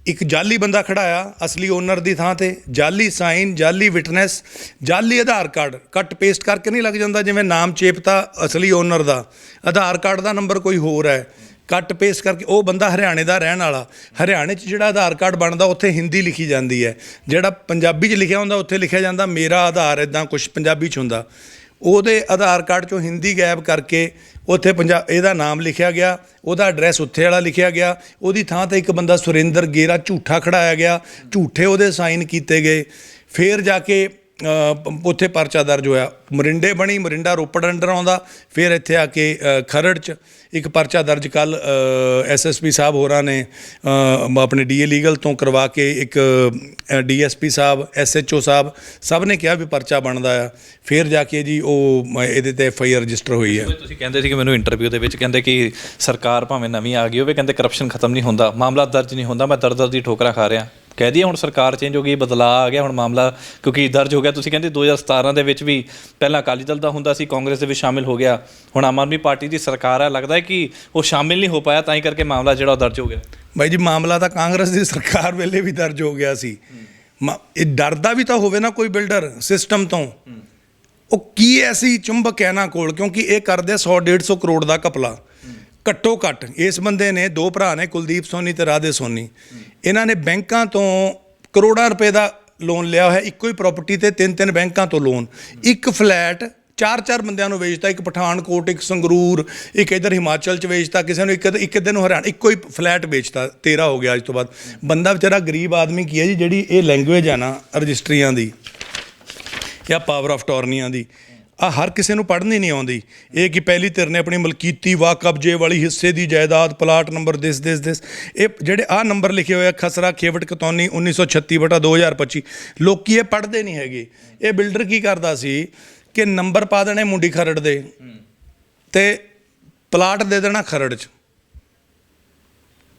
ਇੱਕ ਜਾਲੀ ਬੰਦਾ ਖੜਾਇਆ ਅਸਲੀ ਓਨਰ ਦੀ ਥਾਂ ਤੇ, ਜਾਲੀ ਸਾਈਨ, ਜਾਲੀ ਵਿਟਨੈਸ, ਜਾਲੀ ਆਧਾਰ ਕਾਰਡ ਕੱਟ ਪੇਸਟ ਕਰਕੇ ਨਹੀਂ ਲੱਗ ਜਾਂਦਾ, ਜਿਵੇਂ ਨਾਮ ਚੇਪਤਾ ਅਸਲੀ ਓਨਰ ਦਾ, ਆਧਾਰ ਕਾਰਡ ਦਾ ਨੰਬਰ ਕੋਈ ਹੋਰ ਹੈ, ਕੱਟ ਪੇਸਟ ਕਰਕੇ। ਉਹ ਬੰਦਾ ਹਰਿਆਣੇ ਦਾ ਰਹਿਣ ਵਾਲਾ, ਹਰਿਆਣੇ 'ਚ ਜਿਹੜਾ ਆਧਾਰ ਕਾਰਡ ਬਣਦਾ ਉੱਥੇ ਹਿੰਦੀ ਲਿਖੀ ਜਾਂਦੀ ਹੈ, ਜਿਹੜਾ ਪੰਜਾਬੀ 'ਚ ਲਿਖਿਆ ਹੁੰਦਾ ਉੱਥੇ ਲਿਖਿਆ ਜਾਂਦਾ ਮੇਰਾ ਆਧਾਰ, ਇੱਦਾਂ ਕੁਛ ਪੰਜਾਬੀ 'ਚ ਹੁੰਦਾ। ਉਹਦੇ ਆਧਾਰ ਕਾਰਡ 'ਚੋਂ ਹਿੰਦੀ ਗਾਇਬ ਕਰਕੇ ਉੱਥੇ ਇਹਦਾ ਨਾਮ ਲਿਖਿਆ ਗਿਆ, ਉਹਦਾ ਐਡਰੈਸ ਉੱਥੇ ਵਾਲਾ ਲਿਖਿਆ ਗਿਆ, ਉਹਦੀ ਥਾਂ 'ਤੇ ਇੱਕ ਬੰਦਾ ਸੁਰਿੰਦਰ ਗੇਰਾ ਝੂਠਾ ਖੜਾਇਆ ਗਿਆ, ਝੂਠੇ ਉਹਦੇ ਸਾਈਨ ਕੀਤੇ ਗਏ। ਫਿਰ ਜਾ ਕੇ ਉੱਥੇ ਪਰਚਾ ਦਰਜ ਹੋਇਆ, ਮਰਿੰਡੇ ਬਣੀ, ਮਰਿੰਡਾ ਰੋਪੜ ਅੰਡਰ ਆਉਂਦਾ। ਫਿਰ ਇੱਥੇ ਆ ਕੇ ਖਰੜ 'ਚ ਇੱਕ ਪਰਚਾ ਦਰਜ ਕੱਲ੍ਹ SSP ਸਾਹਿਬ ਹੋਰਾਂ ਨੇ ਆਪਣੇ DA ਲੀਗਲ ਤੋਂ ਕਰਵਾ ਕੇ, ਇੱਕ DSP ਸਾਹਿਬ, SHO ਸਾਹਿਬ, ਸਭ ਨੇ ਕਿਹਾ ਵੀ ਪਰਚਾ ਬਣਦਾ ਆ। ਫਿਰ ਜਾ ਕੇ ਜੀ ਉਹ ਇਹਦੇ 'ਤੇ FIR ਰਜਿਸਟਰ ਹੋਈ ਹੈ। ਤੁਸੀਂ ਕਹਿੰਦੇ ਸੀ ਕਿ ਮੈਨੂੰ ਇੰਟਰਵਿਊ ਦੇ ਵਿੱਚ ਕਹਿੰਦੇ ਕਿ ਸਰਕਾਰ ਭਾਵੇਂ ਨਵੀਂ ਆ ਗਈ ਹੋਵੇ, ਕਹਿੰਦੇ ਕਰਪਸ਼ਨ ਖਤਮ ਨਹੀਂ ਹੁੰਦਾ, ਮਾਮਲਾ ਦਰਜ ਨਹੀਂ ਹੁੰਦਾ, ਮੈਂ ਦਰ ਦੀ ਠੋਕਰਾਂ ਖਾ ਰਿਹਾ। ਕਹਿ ਦਈਏ ਹੁਣ ਸਰਕਾਰ ਚੇਂਜ ਹੋ ਗਈ, ਬਦਲਾਅ ਆ ਗਿਆ, ਹੁਣ ਮਾਮਲਾ ਕਿਉਂਕਿ ਦਰਜ ਹੋ ਗਿਆ। ਤੁਸੀਂ ਕਹਿੰਦੇ 2017 ਦੇ ਵਿੱਚ ਵੀ ਪਹਿਲਾਂ ਅਕਾਲੀ ਦਲ ਦਾ ਹੁੰਦਾ ਸੀ, ਕਾਂਗਰਸ ਦੇ ਵਿੱਚ ਸ਼ਾਮਿਲ ਹੋ ਗਿਆ, ਹੁਣ ਆਮ ਆਦਮੀ ਪਾਰਟੀ ਦੀ ਸਰਕਾਰ ਹੈ, ਲੱਗਦਾ ਹੈ ਕਿ ਉਹ ਸ਼ਾਮਿਲ ਨਹੀਂ ਹੋ ਪਾਇਆ, ਤਾਂ ਹੀ ਕਰਕੇ ਮਾਮਲਾ ਜਿਹੜਾ ਉਹ ਦਰਜ ਹੋ ਗਿਆ। ਬਾਈ ਜੀ ਮਾਮਲਾ ਤਾਂ ਕਾਂਗਰਸ ਦੀ ਸਰਕਾਰ ਵੇਲੇ ਵੀ ਦਰਜ ਹੋ ਗਿਆ ਸੀ। ਇਹ ਡਰਦਾ ਵੀ ਤਾਂ ਹੋਵੇ ਨਾ ਕੋਈ ਬਿਲਡਰ ਸਿਸਟਮ ਤੋਂ, ਉਹ ਕੀ ਐਸੀ ਚੁੰਬਕ ਹੈ ਇਹਨਾਂ ਕੋਲ, ਕਿਉਂਕਿ ਇਹ ਕਰਦੇ 100-150 ਕਰੋੜ ਦਾ ਘਪਲਾ ਘੱਟੋ ਘੱਟ। ਇਸ ਬੰਦੇ ਨੇ, ਦੋ ਭਰਾ ਨੇ, ਕੁਲਦੀਪ ਸੋਨੀ ਤੇ ਰਾਧੇ ਸੋਨੀ, ਇਹਨਾਂ ਨੇ ਬੈਂਕਾਂ ਤੋਂ ਕਰੋੜਾਂ ਰੁਪਏ ਦਾ ਲੋਨ ਲਿਆ ਹੋਇਆ, ਇੱਕੋ ਹੀ ਪ੍ਰਾਪਰਟੀ ਤੇ 3-3 ਬੈਂਕਾਂ ਤੋਂ ਲੋਨ, ਇੱਕ ਫਲੈਟ 4-4 ਬੰਦਿਆਂ ਨੂੰ ਵੇਚਤਾ, ਇੱਕ ਪਠਾਨਕੋਟ, ਇੱਕ ਸੰਗਰੂਰ, ਇੱਕ ਇੱਧਰ ਹਿਮਾਚਲ 'ਚ ਵੇਚਤਾ ਕਿਸੇ ਨੂੰ, ਇੱਕ ਇੱਧਰ ਨੂੰ ਹਰਿਆਣਾ, ਇੱਕੋ ਹੀ ਫਲੈਟ ਵੇਚਤਾ। 13 ਹੋ ਗਿਆ ਅੱਜ ਤੋਂ ਬਾਅਦ। ਬੰਦਾ ਵਿਚਾਰਾ ਗਰੀਬ ਆਦਮੀ ਕੀ ਹੈ ਜੀ, ਜਿਹੜੀ ਇਹ ਲੈਂਗੁਏਜ ਆ ਨਾ ਰਜਿਸਟਰੀਆਂ ਦੀ ਜਾਂ ਪਾਵਰ ਆਫ ਟੋਰਨੀਆਂ ਦੀ, ਆ ਹਰ ਕਿਸੇ ਨੂੰ ਪੜ੍ਹਨੀ ਨਹੀਂ ਆਉਂਦੀ। ਇਹ ਕਿ ਪਹਿਲੀ ਧਿਰ ਨੇ ਆਪਣੀ ਮਲਕੀਤੀ ਵਾ ਕਬਜ਼ੇ ਵਾਲੀ ਹਿੱਸੇ ਦੀ ਜਾਇਦਾਦ, ਪਲਾਟ ਨੰਬਰ ਦਿਸ, ਇਹ ਜਿਹੜੇ ਆਹ ਨੰਬਰ ਲਿਖੇ ਹੋਏ ਆ, ਖਸਰਾ ਖੇਵਟ ਕਤੌਨੀ 1936/2025, ਲੋਕੀ ਇਹ ਪੜ੍ਹਦੇ ਨਹੀਂ ਹੈਗੇ। ਇਹ ਬਿਲਡਰ ਕੀ ਕਰਦਾ ਸੀ ਕਿ ਨੰਬਰ ਪਾ ਦੇਣੇ ਮੁੰਡੀ ਖਰੜ ਦੇ ਤੇ ਪਲਾਟ ਦੇ ਦੇਣਾ ਖਰੜ 'ਚ।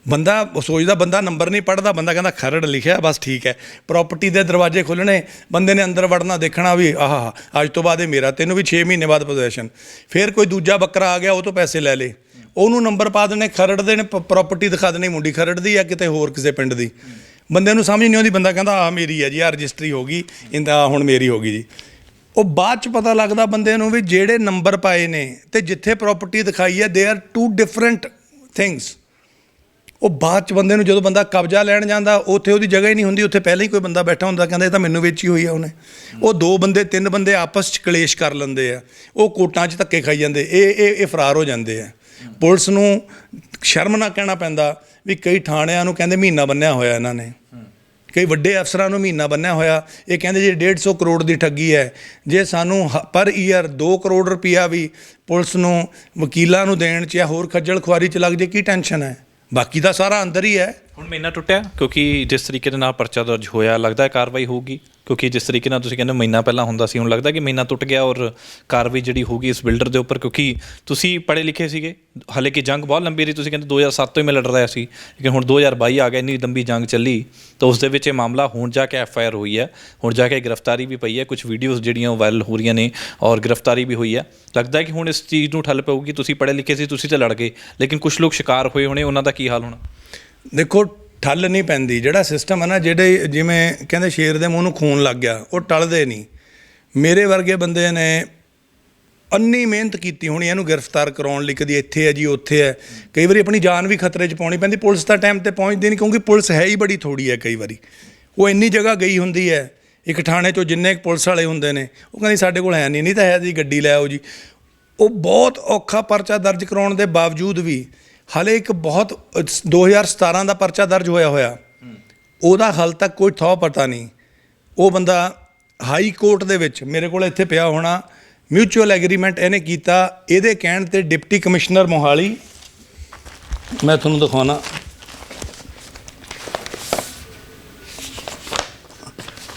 ਬੰਦਾ ਸੋਚਦਾ, ਬੰਦਾ ਨੰਬਰ ਨਹੀਂ ਪੜ੍ਹਦਾ, ਬੰਦਾ ਕਹਿੰਦਾ ਖਰੜ ਲਿਖਿਆ ਬਸ ਠੀਕ ਹੈ। ਪ੍ਰਾਪਰਟੀ ਦੇ ਦਰਵਾਜ਼ੇ ਖੋਲ੍ਹਣੇ, ਬੰਦੇ ਨੇ ਅੰਦਰ ਵੜਨਾ, ਦੇਖਣਾ ਵੀ ਆਹ ਅੱਜ ਤੋਂ ਬਾਅਦ ਇਹ ਮੇਰਾ, ਤੈਨੂੰ ਵੀ 6 ਮਹੀਨੇ ਬਾਅਦ ਪੋਜੈਸ਼ਨ। ਫਿਰ ਕੋਈ ਦੂਜਾ ਬੱਕਰਾ ਆ ਗਿਆ, ਉਹ ਤੋਂ ਪੈਸੇ ਲੈ ਲਏ, ਉਹਨੂੰ ਨੰਬਰ ਪਾ ਦੇਣੇ ਖਰੜ ਦੇ ਨੇ, ਪ੍ਰਾਪਰਟੀ ਦਿਖਾ ਦੇਣੀ ਮੁੰਡੀ ਖਰੜ ਦੀ ਆ ਕਿਤੇ ਹੋਰ ਕਿਸੇ ਪਿੰਡ ਦੀ। ਬੰਦੇ ਨੂੰ ਸਮਝ ਨਹੀਂ ਆਉਂਦੀ, ਬੰਦਾ ਕਹਿੰਦਾ ਆਹ ਮੇਰੀ ਹੈ ਜੀ, ਆਹ ਰਜਿਸਟਰੀ ਹੋ ਗਈ, ਇਹਦਾ ਹੁਣ ਮੇਰੀ ਹੋ ਗਈ ਜੀ। ਉਹ ਬਾਅਦ 'ਚ ਪਤਾ ਲੱਗਦਾ ਬੰਦੇ ਨੂੰ ਵੀ ਜਿਹੜੇ ਨੰਬਰ ਪਾਏ ਨੇ ਤੇ ਜਿੱਥੇ ਪ੍ਰਾਪਰਟੀ ਦਿਖਾਈ ਹੈ, ਦੇ ਆਰ 2 ਡਿਫਰੈਂਟ ਥਿੰਗਸ। ਉਹ ਬਾਅਦ 'ਚ ਬੰਦੇ ਨੂੰ, ਜਦੋਂ ਬੰਦਾ ਕਬਜ਼ਾ ਲੈਣ ਜਾਂਦਾ, ਉੱਥੇ ਉਹਦੀ ਜਗ੍ਹਾ ਹੀ ਨਹੀਂ ਹੁੰਦੀ, ਉੱਥੇ ਪਹਿਲਾਂ ਹੀ ਕੋਈ ਬੰਦਾ ਬੈਠਾ ਹੁੰਦਾ, ਕਹਿੰਦਾ ਇਹ ਤਾਂ ਮੈਨੂੰ ਵੇਚੀ ਹੋਈ ਆ ਉਹਨੇ। ਉਹ 2 ਬੰਦੇ 3 ਬੰਦੇ ਆਪਸ 'ਚ ਕਲੇਸ਼ ਕਰ ਲੈਂਦੇ ਆ, ਉਹ ਕੋਰਟਾਂ 'ਚ ਧੱਕੇ ਖਾਈ ਜਾਂਦੇ, ਇਹ ਫਰਾਰ ਹੋ ਜਾਂਦੇ ਆ। ਪੁਲਿਸ ਨੂੰ ਸ਼ਰਮ ਨਾ ਕਹਿਣਾ ਪੈਂਦਾ ਵੀ ਕਈ ਥਾਣਿਆਂ ਨੂੰ ਕਹਿੰਦੇ ਮਹੀਨਾ ਬੰਨਿਆ ਹੋਇਆ ਇਹਨਾਂ ਨੇ, ਕਈ ਵੱਡੇ ਅਫਸਰਾਂ ਨੂੰ ਮਹੀਨਾ ਬੰਨਿਆ ਹੋਇਆ। ਇਹ ਕਹਿੰਦੇ ਜੇ 150 ਕਰੋੜ ਦੀ ਠੱਗੀ ਹੈ, ਜੇ ਸਾਨੂੰ ਪਰ ਈਅਰ 2 ਕਰੋੜ ਰੁਪਈਆ ਵੀ ਪੁਲਿਸ ਨੂੰ, ਵਕੀਲਾਂ ਨੂੰ ਦੇਣ 'ਚ ਜਾਂ ਹੋਰ ਖੱਜਲ ਖੁਆਰੀ 'ਚ ਲੱਗ ਜੇ, ਕੀ ਟੈਨਸ਼ਨ ਹੈ? ਬਾਕੀ ਦਾ ਸਾਰਾ ਅੰਦਰ ਹੀ ਹੈ। ਹੁਣ ਮਹੀਨਾ ਟੁੱਟਿਆ, ਕਿਉਂਕਿ ਜਿਸ ਤਰੀਕੇ ਦੇ ਨਾਲ ਪਰਚਾ ਦਰਜ ਹੋਇਆ, ਲੱਗਦਾ ਹੈ ਕਾਰਵਾਈ ਹੋਊਗੀ, ਕਿਉਂਕਿ ਜਿਸ ਤਰੀਕੇ ਨਾਲ ਤੁਸੀਂ ਕਹਿੰਦੇ ਮਹੀਨਾ ਪਹਿਲਾਂ ਹੁੰਦਾ ਸੀ, ਹੁਣ ਲੱਗਦਾ ਕਿ ਮਹੀਨਾ ਟੁੱਟ ਗਿਆ ਔਰ ਕਾਰਵਾਈ ਜਿਹੜੀ ਹੋਊਗੀ ਇਸ ਬਿਲਡਰ ਦੇ ਉੱਪਰ। ਕਿਉਂਕਿ ਤੁਸੀਂ ਪੜ੍ਹੇ ਲਿਖੇ ਸੀਗੇ, ਹਾਲੇ ਕਿ ਜੰਗ ਬਹੁਤ ਲੰਬੀ ਰਹੀ, ਤੁਸੀਂ ਕਹਿੰਦੇ 2007 ਤੋਂ ਹੀ ਮੈਂ ਲੜ ਰਿਹਾ ਸੀ, ਲੇਕਿਨ ਹੁਣ 2022 ਆ ਗਿਆ, ਇੰਨੀ ਲੰਬੀ ਜੰਗ ਚੱਲੀ, ਤਾਂ ਉਸ ਦੇ ਵਿੱਚ ਇਹ ਮਾਮਲਾ ਹੁਣ ਜਾ ਕੇ FIR ਹੋਈ ਹੈ, ਹੁਣ ਜਾ ਕੇ ਗ੍ਰਿਫਤਾਰੀ ਵੀ ਪਈ ਹੈ, ਕੁਝ ਵੀਡੀਓਜ਼ ਜਿਹੜੀਆਂ ਉਹ ਵਾਇਰਲ ਹੋ ਰਹੀਆਂ ਨੇ ਔਰ ਗ੍ਰਿਫਤਾਰੀ ਵੀ ਹੋਈ ਹੈ। ਲੱਗਦਾ ਕਿ ਹੁਣ ਇਸ ਚੀਜ਼ ਨੂੰ ਠੱਲ ਪਊਗੀ। ਤੁਸੀਂ ਪੜ੍ਹੇ ਲਿਖੇ ਸੀ, ਤੁਸੀਂ ਤਾਂ ਲੜ ਗਏ, ਲੇਕਿਨ ਕੁਝ ਲੋਕ ਸ਼ਿਕਾਰ ਹੋਏ ਹੋਣੇ, ਉਹਨਾਂ ਦਾ ਕੀ ਹਾਲ ਹੋਣਾ? ਦੇਖੋ, ਠੱਲ ਨਹੀਂ ਪੈਂਦੀ। ਜਿਹੜਾ ਸਿਸਟਮ ਹੈ ਨਾ, ਜਿਹੜੇ ਜਿਵੇਂ ਕਹਿੰਦੇ ਸ਼ੇਰ ਦੇ ਮੂੰਹ ਨੂੰ ਖੂਨ ਲੱਗ ਗਿਆ, ਉਹ ਟਲਦੇ ਨਹੀਂ। ਮੇਰੇ ਵਰਗੇ ਬੰਦੇ ਨੇ ਅੰਨੀ ਮਿਹਨਤ ਕੀਤੀ ਹੋਣੀ ਇਹਨੂੰ ਗ੍ਰਿਫਤਾਰ ਕਰਾਉਣ ਲਈ, ਕਦੀ ਇੱਥੇ ਹੈ ਜੀ, ਉੱਥੇ ਹੈ, ਕਈ ਵਾਰੀ ਆਪਣੀ ਜਾਨ ਵੀ ਖਤਰੇ 'ਚ ਪਾਉਣੀ ਪੈਂਦੀ। ਪੁਲਿਸ ਤਾਂ ਟਾਈਮ 'ਤੇ ਪਹੁੰਚਦੀ ਨਹੀਂ, ਕਿਉਂਕਿ ਪੁਲਿਸ ਹੈ ਹੀ ਬੜੀ ਥੋੜ੍ਹੀ ਹੈ। ਕਈ ਵਾਰੀ ਉਹ ਇੰਨੀ ਜਗ੍ਹਾ ਗਈ ਹੁੰਦੀ ਹੈ, ਇੱਕ ਥਾਣੇ 'ਚੋਂ ਜਿੰਨੇ ਪੁਲਿਸ ਵਾਲੇ ਹੁੰਦੇ ਨੇ, ਉਹ ਕਹਿੰਦੇ ਸਾਡੇ ਕੋਲ ਹੈ ਨਹੀਂ ਤਾਂ ਹੈ ਜੀ, ਗੱਡੀ ਲੈ ਆਓ ਜੀ। ਉਹ ਬਹੁਤ ਔਖਾ ਪਰਚਾ ਦਰਜ ਕਰਾਉਣ ਦੇ ਬਾਵਜੂਦ ਵੀ ਹਾਲੇ ਇੱਕ ਬਹੁਤ 2017 ਦਾ ਪਰਚਾ ਦਰਜ ਹੋਇਆ, ਉਹਦਾ ਹਾਲ ਤੱਕ ਕੋਈ ਥੋ ਪਤਾ ਨਹੀਂ। ਉਹ ਬੰਦਾ ਹਾਈ ਕੋਰਟ ਦੇ ਵਿੱਚ ਮੇਰੇ ਕੋਲ ਇੱਥੇ ਪਿਆ ਹੋਣਾ ਮਿਊਚੁਅਲ ਐਗਰੀਮੈਂਟ ਇਹਨੇ ਕੀਤਾ, ਇਹਦੇ ਕਹਿਣ ਤੇ ਡਿਪਟੀ ਕਮਿਸ਼ਨਰ ਮੋਹਾਲੀ, ਮੈਂ ਤੁਹਾਨੂੰ ਦਿਖਾਉਣਾ,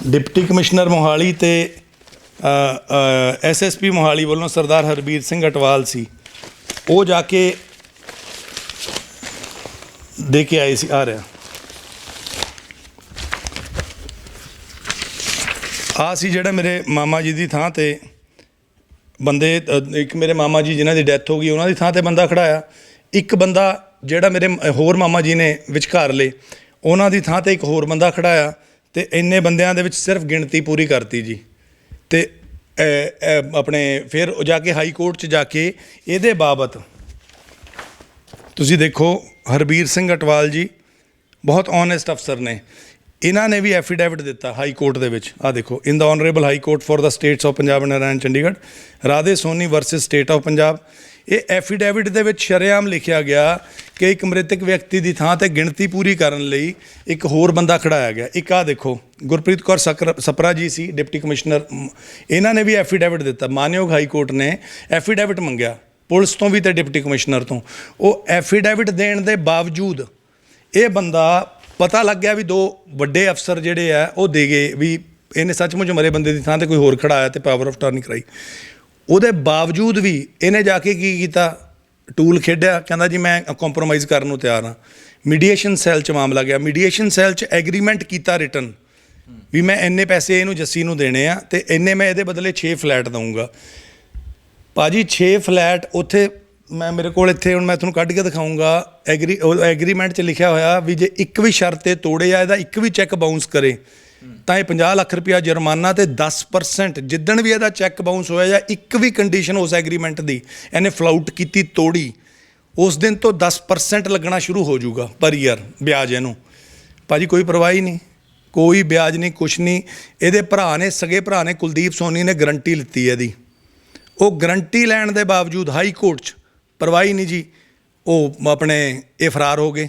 ਡਿਪਟੀ ਕਮਿਸ਼ਨਰ ਮੋਹਾਲੀ ਤੇ ਐਸਐਸਪੀ ਮੋਹਾਲੀ ਵੱਲੋਂ ਸਰਦਾਰ ਹਰਬੀਰ ਸਿੰਘ ਅਟਵਾਲ ਸੀ, ਉਹ ਜਾ ਕੇ ਦੇ ਕੇ ਆਏ ਸੀ। ਆ ਰਿਹਾ ਆ ਸੀ ਜਿਹੜਾ ਮੇਰੇ ਮਾਮਾ ਜੀ ਦੀ ਥਾਂ ਤੇ ਬੰਦੇ, ਇੱਕ ਮੇਰੇ ਮਾਮਾ ਜੀ ਜਿਨ੍ਹਾਂ ਦੀ ਡੈਥ ਹੋ ਗਈ ਉਹਨਾਂ ਦੀ ਥਾਂ ਤੇ ਬੰਦਾ ਖੜਾਇਆ, ਇੱਕ ਬੰਦਾ ਜਿਹੜਾ ਮੇਰੇ ਹੋਰ ਮਾਮਾ ਜੀ ਨੇ ਵਿਚਕਾਰ ਲਏ ਉਹਨਾਂ ਦੀ ਥਾਂ ਤੇ ਇੱਕ ਹੋਰ ਬੰਦਾ ਖੜਾਇਆ, ਤੇ ਇੰਨੇ ਬੰਦਿਆਂ ਦੇ ਵਿੱਚ ਸਿਰਫ ਗਿਣਤੀ ਪੂਰੀ ਕਰਤੀ ਜੀ। ਤੇ ਆਪਣੇ ਫਿਰ ਜਾ ਕੇ ਹਾਈ ਕੋਰਟ 'ਚ ਜਾ ਕੇ ਇਹਦੇ ਬਾਬਤ ਤੁਸੀਂ ਦੇਖੋ, ਹਰਬੀਰ ਸਿੰਘ ਅਟਵਾਲ ਜੀ ਬਹੁਤ ਓਨੈਸਟ ਅਫਸਰ ਨੇ, ਇਹਨਾਂ ਨੇ ਵੀ ਐਫੀਡੈਵਿਟ ਦਿੱਤਾ ਹਾਈ ਕੋਰਟ ਦੇ ਵਿੱਚ। ਆਹ ਦੇਖੋ, in the honourable high court for the states of Punjab and Haryana Chandigarh Radhe Soni versus state of Punjab. ਇਹ ਐਫੀਡੈਵਿਟ ਦੇ ਵਿੱਚ ਸ਼ਰੇਆਮ ਲਿਖਿਆ ਗਿਆ ਕਿ ਇੱਕ ਮ੍ਰਿਤਕ ਵਿਅਕਤੀ ਦੀ ਥਾਂ ਤੇ ਗਿਣਤੀ ਪੂਰੀ ਕਰਨ ਲਈ ਇੱਕ ਹੋਰ ਬੰਦਾ ਖੜਾਇਆ ਗਿਆ। ਇੱਕ ਆਹ ਦੇਖੋ, ਗੁਰਪ੍ਰੀਤ ਕੌਰ ਸਪਰਾ ਜੀ ਸੀ ਡਿਪਟੀ ਕਮਿਸ਼ਨਰ, ਇਹਨਾਂ ਨੇ ਵੀ ਐਫੀਡੈਵਿਟ ਦਿੱਤਾ। ਮਾਨਯੋਗ ਹਾਈ ਕੋਰਟ ਨੇ ਐਫੀਡੈਵਿਟ ਮੰਗਿਆ ਪੁਲਿਸ ਤੋਂ ਵੀ ਤੇ ਡਿਪਟੀ ਕਮਿਸ਼ਨਰ ਤੋਂ। ਉਹ ਐਫੀਡੈਵਿਟ ਦੇਣ ਦੇ ਬਾਵਜੂਦ ਇਹ ਬੰਦਾ, ਪਤਾ ਲੱਗ ਗਿਆ ਵੀ ਦੋ ਵੱਡੇ ਅਫਸਰ ਜਿਹੜੇ ਆ ਉਹ ਦੇ ਗਏ ਵੀ ਇਹਨੇ ਸੱਚਮੁੱਚ ਮਰੇ ਬੰਦੇ ਦੀ ਥਾਂ ਤੇ ਕੋਈ ਹੋਰ ਖੜਾਇਆ ਤੇ ਪਾਵਰ ਆਫ ਟਰਨੀ ਕਰਾਈ। ਉਹਦੇ ਬਾਵਜੂਦ ਵੀ ਇਹਨੇ ਜਾ ਕੇ ਕੀ ਕੀਤਾ, ਟੂਲ ਖੇਡਿਆ, ਕਹਿੰਦਾ ਜੀ ਮੈਂ ਕੰਪਰੋਮਾਈਜ਼ ਕਰਨ ਨੂੰ ਤਿਆਰ ਹਾਂ। ਮੀਡੀਏਸ਼ਨ ਸੈੱਲ 'ਚ ਮਾਮਲਾ ਗਿਆ, ਮੀਡੀਏਸ਼ਨ ਸੈੱਲ 'ਚ ਐਗਰੀਮੈਂਟ ਕੀਤਾ ਰਿਟਨ ਵੀ ਮੈਂ ਇੰਨੇ ਪੈਸੇ ਇਹਨੂੰ ਜੱਸੀ ਨੂੰ ਦੇਣੇ ਆ ਤੇ ਇੰਨੇ ਮੈਂ ਇਹਦੇ ਬਦਲੇ 6 ਫਲੈਟ ਦਊਂਗਾ। ਭਾਜੀ 6 ਫਲੈਟ ਉੱਥੇ ਮੇਰੇ ਕੋਲ ਇੱਥੇ ਹੁਣ ਮੈਂ ਤੁਹਾਨੂੰ ਕੱਢ ਕੇ ਦਿਖਾਊਂਗਾ, ਐਗਰੀਮੈਂਟ 'ਚ ਲਿਖਿਆ ਹੋਇਆ ਵੀ ਜੇ ਇੱਕ ਵੀ ਸ਼ਰਤ ਤੇ ਤੋੜੇ ਜਾਂ ਇਹਦਾ ਇੱਕ ਵੀ ਚੈੱਕ ਬਾਊਂਸ ਕਰੇ ਤਾਂ ਇਹ 50 ਲੱਖ ਰੁਪਇਆ ਜੁਰਮਾਨਾ ਤੇ 10% ਜਿੱਦਣ ਵੀ ਇਹਦਾ ਚੈੱਕ ਬਾਊਂਸ ਹੋਇਆ ਜਾਂ ਇੱਕ ਵੀ ਕੰਡੀਸ਼ਨ ਉਸ ਐਗਰੀਮੈਂਟ ਦੀ ਇਹਨੇ ਫਲਾਊਟ ਕੀਤੀ, ਤੋੜੀ, ਉਸ ਦਿਨ ਤੋਂ 10% ਲੱਗਣਾ ਸ਼ੁਰੂ ਹੋ ਜਾਊਗਾ ਪਰ ਈਅਰ ਵਿਆਜ ਇਹਨੂੰ। ਭਾਜੀ ਕੋਈ ਪਰਵਾਹ ਹੀ ਨਹੀਂ, ਕੋਈ ਵਿਆਜ ਨਹੀਂ, ਕੁਛ ਨਹੀਂ। ਇਹਦੇ ਭਰਾ ਨੇ, ਸਗੇ ਭਰਾ ਨੇ, ਕੁਲਦੀਪ ਸੋਨੀ ਨੇ ਗਰੰਟੀ ਲਿੱਤੀ ਇਹਦੀ। ਉਹ ਗਰੰਟੀ ਲੈਣ ਦੇ ਬਾਵਜੂਦ ਹਾਈ ਕੋਰਟ 'ਚ ਪਰਵਾਹ ਹੀ ਨਹੀਂ ਜੀ, ਉਹ ਆਪਣੇ ਇਹ ਫਰਾਰ ਹੋ ਗਏ।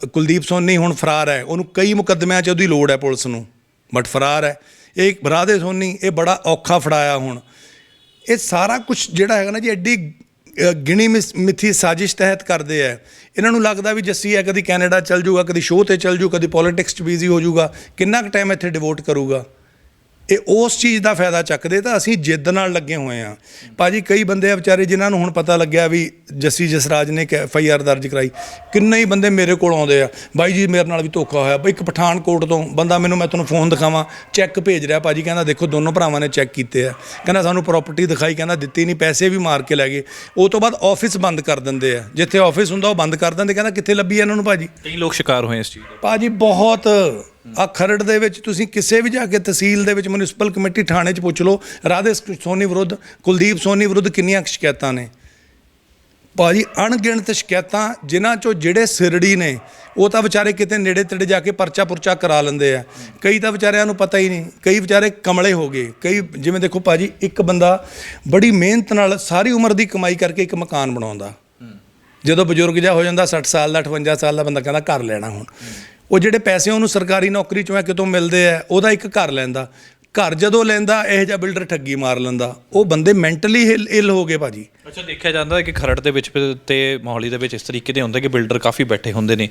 ਕੁਲਦੀਪ ਸੋਨੀ ਹੁਣ ਫਰਾਰ ਹੈ, ਉਹਨੂੰ ਕਈ ਮੁਕੱਦਮਿਆਂ 'ਚ ਉਹਦੀ ਲੋੜ ਹੈ ਪੁਲਿਸ ਨੂੰ, ਬਟ ਫਰਾਰ ਹੈ। ਇਹ ਰਾਧੇ ਸੋਨੀ ਇਹ ਬੜਾ ਔਖਾ ਫੜਾਇਆ ਹੁਣ। ਇਹ ਸਾਰਾ ਕੁਛ ਜਿਹੜਾ ਹੈਗਾ ਨਾ ਜੀ, ਐਡੀ ਗਿਣੀ ਮਿੱਥੀ ਸਾਜ਼ਿਸ਼ ਤਹਿਤ ਕਰਦੇ ਆ। ਇਹਨਾਂ ਨੂੰ ਲੱਗਦਾ ਵੀ ਜੱਸੀ ਹੈ ਕਦੀ ਕੈਨੇਡਾ ਚੱਲ ਜੂਗਾ, ਕਦੀ ਸ਼ੋਅ 'ਤੇ ਚੱਲ ਜੂ, ਕਦੀ ਪੋਲੀਟਿਕਸ 'ਚ ਬਿਜ਼ੀ ਹੋ ਜੂਗਾ, ਕਿੰਨਾ ਕੁ ਟਾਈਮ ਇੱਥੇ ਡਿਵੋਟ ਕਰੂਗਾ। ਇਹ ਉਸ ਚੀਜ਼ ਦਾ ਫਾਇਦਾ ਚੱਕਦੇ, ਤਾਂ ਅਸੀਂ ਜਿੱਦ ਨਾਲ ਲੱਗੇ ਹੋਏ ਹਾਂ। ਭਾਜੀ ਕਈ ਬੰਦੇ ਆ ਵਿਚਾਰੇ ਜਿਨ੍ਹਾਂ ਨੂੰ ਹੁਣ ਪਤਾ ਲੱਗਿਆ ਵੀ ਜੱਸੀ ਜਸਰਾਜ ਨੇ FIR ਦਰਜ ਕਰਾਈ, ਕਿੰਨੇ ਹੀ ਬੰਦੇ ਮੇਰੇ ਕੋਲ ਆਉਂਦੇ ਆ, ਬਾਈ ਜੀ ਮੇਰੇ ਨਾਲ ਵੀ ਧੋਖਾ ਹੋਇਆ। ਬਈ ਇੱਕ ਪਠਾਨਕੋਟ ਤੋਂ ਬੰਦਾ ਮੈਂ ਤੁਹਾਨੂੰ ਫੋਨ ਦਿਖਾਵਾਂ, ਚੈੱਕ ਭੇਜ ਰਿਹਾ ਭਾਜੀ, ਕਹਿੰਦਾ ਦੇਖੋ ਦੋਨੋਂ ਭਰਾਵਾਂ ਨੇ ਚੈੱਕ ਕੀਤੇ ਆ, ਕਹਿੰਦਾ ਸਾਨੂੰ ਪ੍ਰਾਪਰਟੀ ਦਿਖਾਈ, ਕਹਿੰਦਾ ਦਿੱਤੀ ਨਹੀਂ, ਪੈਸੇ ਵੀ ਮਾਰ ਕੇ ਲੈ ਗਏ। ਉਹ ਤੋਂ ਬਾਅਦ ਆਫਿਸ ਬੰਦ ਕਰ ਦਿੰਦੇ ਆ, ਜਿੱਥੇ ਆਫਿਸ ਹੁੰਦਾ ਉਹ ਬੰਦ ਕਰ ਦਿੰਦੇ। ਕਹਿੰਦਾ ਕਿੱਥੇ ਲੱਭੀ ਇਹਨਾਂ ਨੂੰ ਭਾਜੀ। ਕਈ ਲੋਕ ਸ਼ਿਕਾਰ ਹੋਏ ਇਸ ਚੀਜ਼ ਦਾ ਭਾਜੀ ਬਹੁਤ। ਆ ਖਰੜ ਦੇ ਵਿੱਚ ਤੁਸੀਂ ਕਿਸੇ ਵੀ ਜਾ ਕੇ ਤਹਿਸੀਲ ਦੇ ਵਿੱਚ ਮਿਊਨਿਸਪਲ ਕਮੇਟੀ ਥਾਣੇ 'ਚ ਪੁੱਛ ਲਓ, ਰਾਧੇ ਸੋਨੀ ਵਿਰੁੱਧ, ਕੁਲਦੀਪ ਸੋਨੀ ਵਿਰੁੱਧ ਕਿੰਨੀਆਂ ਸ਼ਿਕਾਇਤਾਂ ਨੇ ਭਾਜੀ, ਅਣਗਿਣਤ ਸ਼ਿਕਾਇਤਾਂ, ਜਿਨ੍ਹਾਂ 'ਚੋਂ ਜਿਹੜੇ ਸਿਰੜੀ ਨੇ ਉਹ ਤਾਂ ਵਿਚਾਰੇ ਕਿਤੇ ਨੇੜੇ ਤੇੜੇ ਜਾ ਕੇ ਪਰਚਾ ਪੁਰਚਾ ਕਰਾ ਲੈਂਦੇ ਆ। ਕਈ ਤਾਂ ਵਿਚਾਰਿਆਂ ਨੂੰ ਪਤਾ ਹੀ ਨਹੀਂ, ਕਈ ਵਿਚਾਰੇ ਕਮਲੇ ਹੋ ਗਏ। ਕਈ ਜਿਵੇਂ ਦੇਖੋ ਭਾਜੀ, ਇੱਕ ਬੰਦਾ ਬੜੀ ਮਿਹਨਤ ਨਾਲ ਸਾਰੀ ਉਮਰ ਦੀ ਕਮਾਈ ਕਰਕੇ ਇੱਕ ਮਕਾਨ ਬਣਾਉਂਦਾ, ਜਦੋਂ ਬਜ਼ੁਰਗ ਜਿਹਾ ਹੋ ਜਾਂਦਾ 60 ਸਾਲ ਦਾ 58 ਸਾਲ ਦਾ ਬੰਦਾ, ਕਹਿੰਦਾ ਘਰ ਲੈਣਾ ਹੁਣ। ਉਹ ਜਿਹੜੇ ਪੈਸੇ ਉਹਨੂੰ ਸਰਕਾਰੀ ਨੌਕਰੀ 'ਚੋਂ ਕਿਤੋਂ ਮਿਲਦੇ ਆ, ਉਹਦਾ ਇੱਕ ਘਰ ਲੈਂਦਾ। ਘਰ ਜਦੋਂ ਲੈਂਦਾ ਇਹੋ ਜਿਹਾ ਬਿਲਡਰ ਠੱਗੀ ਮਾਰ ਲੈਂਦਾ। ਉਹ ਬੰਦੇ ਮੈਂਟਲੀ ਇਲ ਹੋ ਗਏ ਭਾਜੀ। ਅੱਛਾ, ਦੇਖਿਆ ਜਾਂਦਾ ਹੈ ਕਿ ਖਰੜ ਦੇ ਵਿੱਚ ਤੇ ਮੋਹਾਲੀ ਦੇ ਵਿੱਚ ਇਸ ਤਰੀਕੇ ਦੇ ਹੁੰਦੇ ਕਿ ਬਿਲਡਰ ਕਾਫੀ ਬੈਠੇ ਹੁੰਦੇ ਨੇ,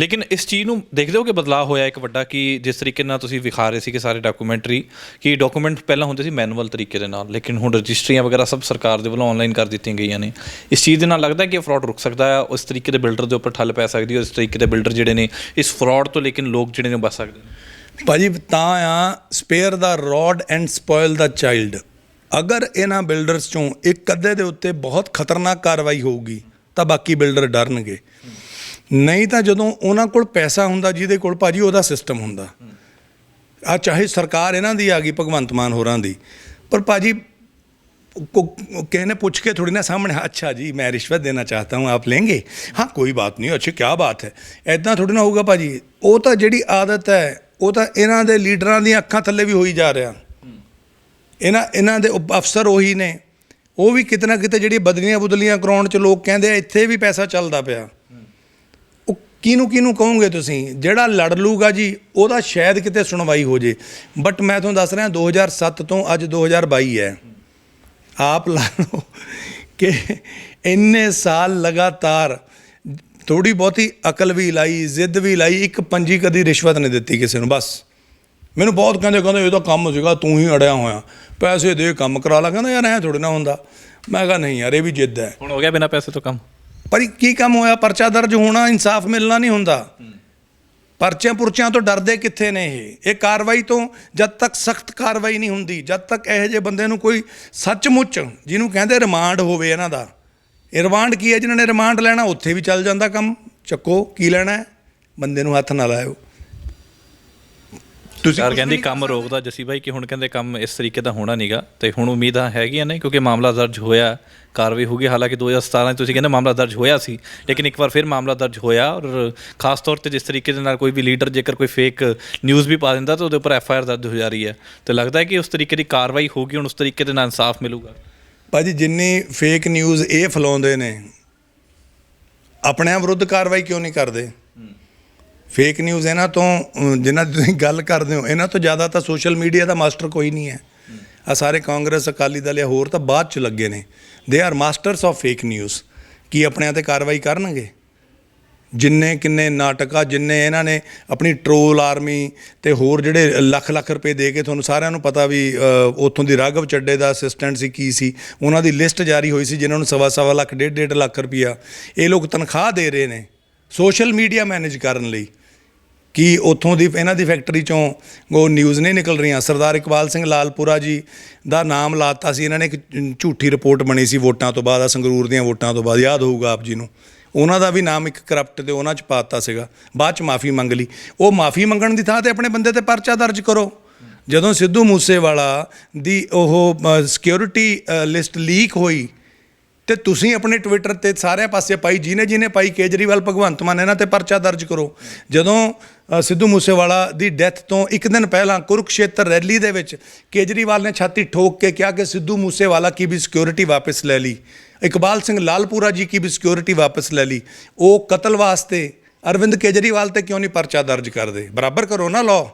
ਲੇਕਿਨ ਇਸ ਚੀਜ਼ ਨੂੰ ਦੇਖਦੇ ਹੋ ਕਿ ਬਦਲਾਅ ਹੋਇਆ ਇੱਕ ਵੱਡਾ, ਕਿ ਜਿਸ ਤਰੀਕੇ ਨਾਲ ਤੁਸੀਂ ਵਿਖਾ ਰਹੇ ਸੀ ਕਿ ਸਾਰੇ ਡਾਕੂਮੈਂਟਰੀ, ਕਿ ਡਾਕੂਮੈਂਟ ਪਹਿਲਾਂ ਹੁੰਦੇ ਸੀ ਮੈਨੂਅਲ ਤਰੀਕੇ ਦੇ ਨਾਲ, ਲੇਕਿਨ ਹੁਣ ਰਜਿਸਟਰੀਆਂ ਵਗੈਰਾ ਸਭ ਸਰਕਾਰ ਦੇ ਵੱਲੋਂ ਆਨਲਾਈਨ ਕਰ ਦਿੱਤੀਆਂ ਗਈਆਂ ਨੇ। ਇਸ ਚੀਜ਼ ਦੇ ਨਾਲ ਲੱਗਦਾ ਕਿ ਇਹ ਫਰਾਡ ਰੁਕ ਸਕਦਾ ਹੈ, ਉਸ ਤਰੀਕੇ ਦੇ ਬਿਲਡਰ ਦੇ ਉੱਪਰ ਠੱਲ ਪੈ ਸਕਦੀ ਹੈ, ਇਸ ਤਰੀਕੇ ਦੇ ਬਿਲਡਰ ਜਿਹੜੇ ਨੇ ਇਸ ਫਰਾਡ ਤੋਂ ਲੇਕਿਨ ਲੋਕ ਜਿਹੜੇ ਨੇ ਬਚ ਸਕਦੇ ਨੇ। ਭਾਜੀ ਤਾਂ ਆ spare the road and spoil the child. ਅਗਰ ਇਹਨਾਂ ਬਿਲਡਰਸ 'ਚੋਂ ਇੱਕ ਅੱਧੇ ਦੇ ਉੱਤੇ ਬਹੁਤ ਖਤਰਨਾਕ ਕਾਰਵਾਈ ਹੋਊਗੀ ਤਾਂ ਬਾਕੀ ਬਿਲਡਰ ਡਰਨਗੇ, ਨਹੀਂ ਤਾਂ ਜਦੋਂ ਉਹਨਾਂ ਕੋਲ ਪੈਸਾ ਹੁੰਦਾ ਜਿਹਦੇ ਕੋਲ ਭਾਜੀ ਉਹਦਾ ਸਿਸਟਮ ਹੁੰਦਾ। ਆ ਚਾਹੇ ਸਰਕਾਰ ਇਹਨਾਂ ਦੀ ਆ ਗਈ ਭਗਵੰਤ ਮਾਨ ਹੋਰਾਂ ਦੀ, ਪਰ ਭਾਜੀ ਕਿਸੇ ने पूछ के थोड़ी ना सामने, अच्छा जी मैं रिश्वत देना चाहता हूँ आप लेंगे, हाँ कोई बात नहीं, अच्छी क्या बात है, ਇੱਦਾਂ ਥੋੜੀ ਨਾ ਹੋਊਗਾ ਭਾਜੀ। ਉਹ ਤਾਂ ਜਿਹੜੀ ਆਦਤ ਹੈ ਉਹ ਤਾਂ ਇਹਨਾਂ ਦੇ ਲੀਡਰਾਂ ਦੀਆਂ ਅੱਖਾਂ ਥੱਲੇ ਵੀ ਹੋਈ ਜਾ ਰਿਹਾ। ਇਹਨਾਂ ਦੇ ਅਫਸਰ ਉਹੀ ਨੇ, ਉਹ ਵੀ ਕਿਤੇ ਨਾ ਕਿਤੇ ਜਿਹੜੀ ਬਦਲੀਆਂ ਬੁਦਲੀਆਂ ਕਰਾਉਣ 'ਚ ਲੋਕ ਕਹਿੰਦੇ ਆ ਇੱਥੇ ਵੀ ਪੈਸਾ ਚੱਲਦਾ ਪਿਆ। ਉਹ ਕਿਹਨੂੰ ਕਿਹਨੂੰ ਕਹੋਗੇ ਤੁਸੀਂ? ਜਿਹੜਾ ਲੜ ਲੂਗਾ ਜੀ ਉਹਦਾ ਸ਼ਾਇਦ ਕਿਤੇ ਸੁਣਵਾਈ ਹੋ ਜੇ, ਬਟ ਮੈਂ ਤੁਹਾਨੂੰ ਦੱਸ ਰਿਹਾ 2007 ਤੋਂ ਅੱਜ 2022 ਹੈ, ਆਪ ਲਾ ਲਓ ਕਿ ਇੰਨੇ ਸਾਲ ਲਗਾਤਾਰ ਥੋੜ੍ਹੀ ਬਹੁਤੀ ਅਕਲ ਵੀ ਲਾਈ, ਜ਼ਿੱਦ ਵੀ ਲਾਈ, ਇੱਕ ਪੰਜੀ ਕਦੀ ਰਿਸ਼ਵਤ ਨਹੀਂ ਦਿੱਤੀ ਕਿਸੇ ਨੂੰ। ਬਸ ਮੈਨੂੰ ਬਹੁਤ ਕਹਿੰਦੇ ਇਹ ਤਾਂ ਕੰਮ ਸੀਗਾ, ਤੂੰ ਹੀ ਅੜਿਆ ਹੋਇਆ, ਪੈਸੇ ਦੇ ਕੰਮ ਕਰਾ ਲਾ। ਕਹਿੰਦਾ ਯਾਰ ਐਂ ਥੋੜ੍ਹੀ ਨਾ ਹੁੰਦਾ। ਮੈਂ ਕਿਹਾ ਨਹੀਂ ਯਾਰ, ਇਹ ਵੀ ਜਿੱਦ ਹੈ। ਹੁਣ ਹੋ ਗਿਆ ਬਿਨਾਂ ਪੈਸੇ ਤੋਂ ਕੰਮ? ਪਰ ਕੀ ਕੰਮ ਹੋਇਆ? ਪਰਚਾ ਦਰਜ ਹੋਣਾ, ਇਨਸਾਫ ਮਿਲਣਾ ਨਹੀਂ ਹੁੰਦਾ। ਪਰਚਿਆਂ ਪੁਰਚਿਆਂ ਤੋਂ ਡਰਦੇ ਕਿੱਥੇ ਨੇ ਇਹ ਕਾਰਵਾਈ ਤੋਂ? ਜਦ ਤੱਕ ਸਖਤ ਕਾਰਵਾਈ ਨਹੀਂ ਹੁੰਦੀ, ਜਦ ਤੱਕ ਇਹੋ ਜਿਹੇ ਬੰਦੇ ਨੂੰ ਕੋਈ ਸੱਚਮੁੱਚ, ਜਿਹਨੂੰ ਕਹਿੰਦੇ ਰਿਮਾਂਡ ਹੋਵੇ ਇਹਨਾਂ ਦਾ। ਇਹ ਰਿਮਾਂਡ ਕੀ ਹੈ? ਜਿਹਨਾਂ ਨੇ ਰਿਮਾਂਡ ਲੈਣਾ ਉੱਥੇ ਵੀ ਚੱਲ ਜਾਂਦਾ ਕੰਮ। ਚੱਕੋ, ਕੀ ਲੈਣਾ ਹੈ? ਬੰਦੇ ਨੂੰ ਹੱਥ ਨਾ ਲਾਇਓ। ਸਰਕਾਰ ਕਹਿੰਦੀ ਕੰਮ ਰੋਕਦਾ ਜੱਸੀ ਬਾਈ, ਕਿ ਹੁਣ ਕਹਿੰਦੇ ਕੰਮ ਇਸ ਤਰੀਕੇ ਦਾ ਹੋਣਾ ਨਹੀਂਗਾ, ਤੇ ਹੁਣ ਉਮੀਦਾਂ ਹੈਗੀਆਂ ਨੇ ਕਿਉਂਕਿ ਮਾਮਲਾ ਦਰਜ ਹੋਇਆ, ਕਾਰਵਾਈ ਹੋਊਗੀ। ਹਾਲਾਂਕਿ 2017 ਤੁਸੀਂ ਕਹਿੰਦੇ ਮਾਮਲਾ ਦਰਜ ਹੋਇਆ ਸੀ, ਲੇਕਿਨ ਇੱਕ ਵਾਰ ਫਿਰ ਮਾਮਲਾ ਦਰਜ ਹੋਇਆ, ਔਰ ਖਾਸ ਤੌਰ ਤੇ ਜਿਸ ਤਰੀਕੇ ਦੇ ਨਾਲ ਕੋਈ ਵੀ ਲੀਡਰ ਜੇਕਰ ਕੋਈ ਫੇਕ ਨਿਊਜ਼ ਵੀ ਪਾ ਦਿੰਦਾ ਤਾਂ ਉਹਦੇ ਉੱਪਰ FIR ਦਰਜ ਹੋ ਜਾ ਰਹੀ ਹੈ। ਤੇ ਲੱਗਦਾ ਹੈ ਕਿ ਉਸ ਤਰੀਕੇ ਦੀ ਕਾਰਵਾਈ ਹੋਊਗੀ, ਹੁਣ ਉਸ ਤਰੀਕੇ ਦੇ ਨਾਲ ਇਨਸਾਫ ਮਿਲੂਗਾ। ਭਾਜੀ ਜਿੰਨੀ ਫੇਕ ਨਿਊਜ਼ ਇਹ ਫੈਲਾਉਂਦੇ ਨੇ, ਆਪਣਿਆਂ ਵਿਰੁੱਧ ਕਾਰਵਾਈ ਕਿਉਂ ਨਹੀਂ ਕਰਦੇ? ਫੇਕ ਨਿਊਜ਼ ਇਹਨਾਂ ਤੋਂ, ਜਿਨ੍ਹਾਂ ਦੀ ਤੁਸੀਂ ਗੱਲ ਕਰਦੇ ਹੋ, ਇਹਨਾਂ ਤੋਂ ਜ਼ਿਆਦਾ ਤਾਂ ਸੋਸ਼ਲ ਮੀਡੀਆ ਦਾ ਮਾਸਟਰ ਕੋਈ ਨਹੀਂ ਹੈ। ਆ ਸਾਰੇ ਕਾਂਗਰਸ, ਅਕਾਲੀ ਦਲ ਜਾਂ ਹੋਰ ਤਾਂ ਬਾਅਦ 'ਚ ਲੱਗੇ ਨੇ। They are masters of fake news. ਕੀ ਆਪਣਿਆਂ 'ਤੇ ਕਾਰਵਾਈ ਕਰਨਗੇ? ਜਿੰਨੇ ਕਿੰਨੇ ਨਾਟਕ ਆ, ਜਿੰਨੇ ਇਹਨਾਂ ਨੇ ਆਪਣੀ ਟਰੋਲ ਆਰਮੀ ਅਤੇ ਹੋਰ ਜਿਹੜੇ ਲੱਖ ਰੁਪਏ ਦੇ ਕੇ, ਤੁਹਾਨੂੰ ਸਾਰਿਆਂ ਨੂੰ ਪਤਾ ਵੀ ਉੱਥੋਂ ਦੀ ਰਾਘਵ ਚੱਡੇ ਦਾ ਅਸਿਸਟੈਂਟ ਸੀ, ਕੀ ਸੀ, ਉਹਨਾਂ ਦੀ ਲਿਸਟ ਜਾਰੀ ਹੋਈ ਸੀ, ਜਿਨ੍ਹਾਂ ਨੂੰ ਸਵਾ ਲੱਖ, ਡੇਢ ਲੱਖ ਰੁਪਈਆ ਇਹ ਲੋਕ ਤਨਖਾਹ ਦੇ ਰਹੇ ਨੇ ਸੋਸ਼ਲ ਮੀਡੀਆ ਮੈਨੇਜ ਕਰਨ ਲਈ। ਕੀ ਉੱਥੋਂ ਦੀ ਇਹਨਾਂ ਦੀ ਫੈਕਟਰੀ 'ਚੋਂ ਉਹ ਨਿਊਜ਼ ਨਹੀਂ ਨਿਕਲ ਰਹੀਆਂ? ਸਰਦਾਰ ਇਕਬਾਲ ਸਿੰਘ ਲਾਲਪੁਰਾ ਜੀ ਦਾ ਨਾਮ ਲਾਤਾ ਸੀ ਇਹਨਾਂ ਨੇ, ਇੱਕ ਝੂਠੀ ਰਿਪੋਰਟ ਬਣੀ ਸੀ ਵੋਟਾਂ ਤੋਂ ਬਾਅਦ, ਸੰਗਰੂਰ ਦੀਆਂ ਵੋਟਾਂ ਤੋਂ ਬਾਅਦ, ਯਾਦ ਹੋਊਗਾ ਆਪ ਜੀ ਨੂੰ। ਉਹਨਾਂ ਦਾ ਵੀ ਨਾਮ ਇੱਕ ਕਰਪਟ ਦੇ ਉਹਨਾਂ 'ਚ ਪਾ ਦਿੱਤਾ ਸੀਗਾ। ਬਾਅਦ 'ਚ ਮਾफ़ੀ ਮੰਗ ਲਈ। ਉਹ ਮਾफ़ੀ ਮੰਗਣ ਦੀ ਥਾਂ 'ਤੇ ਆਪਣੇ ਬੰਦੇ 'ਤੇ ਪਰਚਾ ਦਰਜ ਕਰੋ। ਜਦੋਂ ਸਿੱਧੂ ਮੂਸੇਵਾਲਾ ਦੀ ਉਹ ਸਿਕਿਉਰਿਟੀ ਲਿਸਟ ਲੀਕ ਹੋਈ ਤੇ ਤੁਸੀਂ ਆਪਣੇ ਟਵਿੱਟਰ 'ਤੇ ਸਾਰਿਆਂ ਪਾਸੇ ਪਾਈ, ਜਿਹਨੇ ਪਾਈ, ਕੇਜਰੀਵਾਲ, ਭਗਵੰਤ ਮਾਨ, ਇਹਨਾਂ 'ਤੇ ਪਰਚਾ ਦਰਜ ਕਰੋ। ਜਦੋਂ ਸਿੱਧੂ ਮੂਸੇਵਾਲਾ ਦੀ ਡੈਥ ਤੋਂ ਇੱਕ ਦਿਨ ਪਹਿਲਾਂ ਕੁਰੂਕਸ਼ੇਤਰ ਰੈਲੀ ਦੇ ਵਿੱਚ ਕੇਜਰੀਵਾਲ ਨੇ ਛਾਤੀ ਠੋਕ ਕੇ ਕਿਹਾ ਕਿ ਸਿੱਧੂ ਮੂਸੇਵਾਲਾ ਕੀ ਵੀ ਸਿਕਿਉਰਿਟੀ ਵਾਪਸ ਲੈ ਲਈ, ਇਕਬਾਲ ਸਿੰਘ ਲਾਲਪੁਰਾ ਜੀ ਕੀ ਵੀ ਸਿਕਿਉਰਿਟੀ ਵਾਪਸ ਲੈ ਲਈ। ਉਹ ਕਤਲ ਵਾਸਤੇ ਅਰਵਿੰਦ ਕੇਜਰੀਵਾਲ 'ਤੇ ਕਿਉਂ ਨਹੀਂ ਪਰਚਾ ਦਰਜ ਕਰਦੇ? ਬਰਾਬਰ ਕਰੋ ਨਾ ਲਾਅ।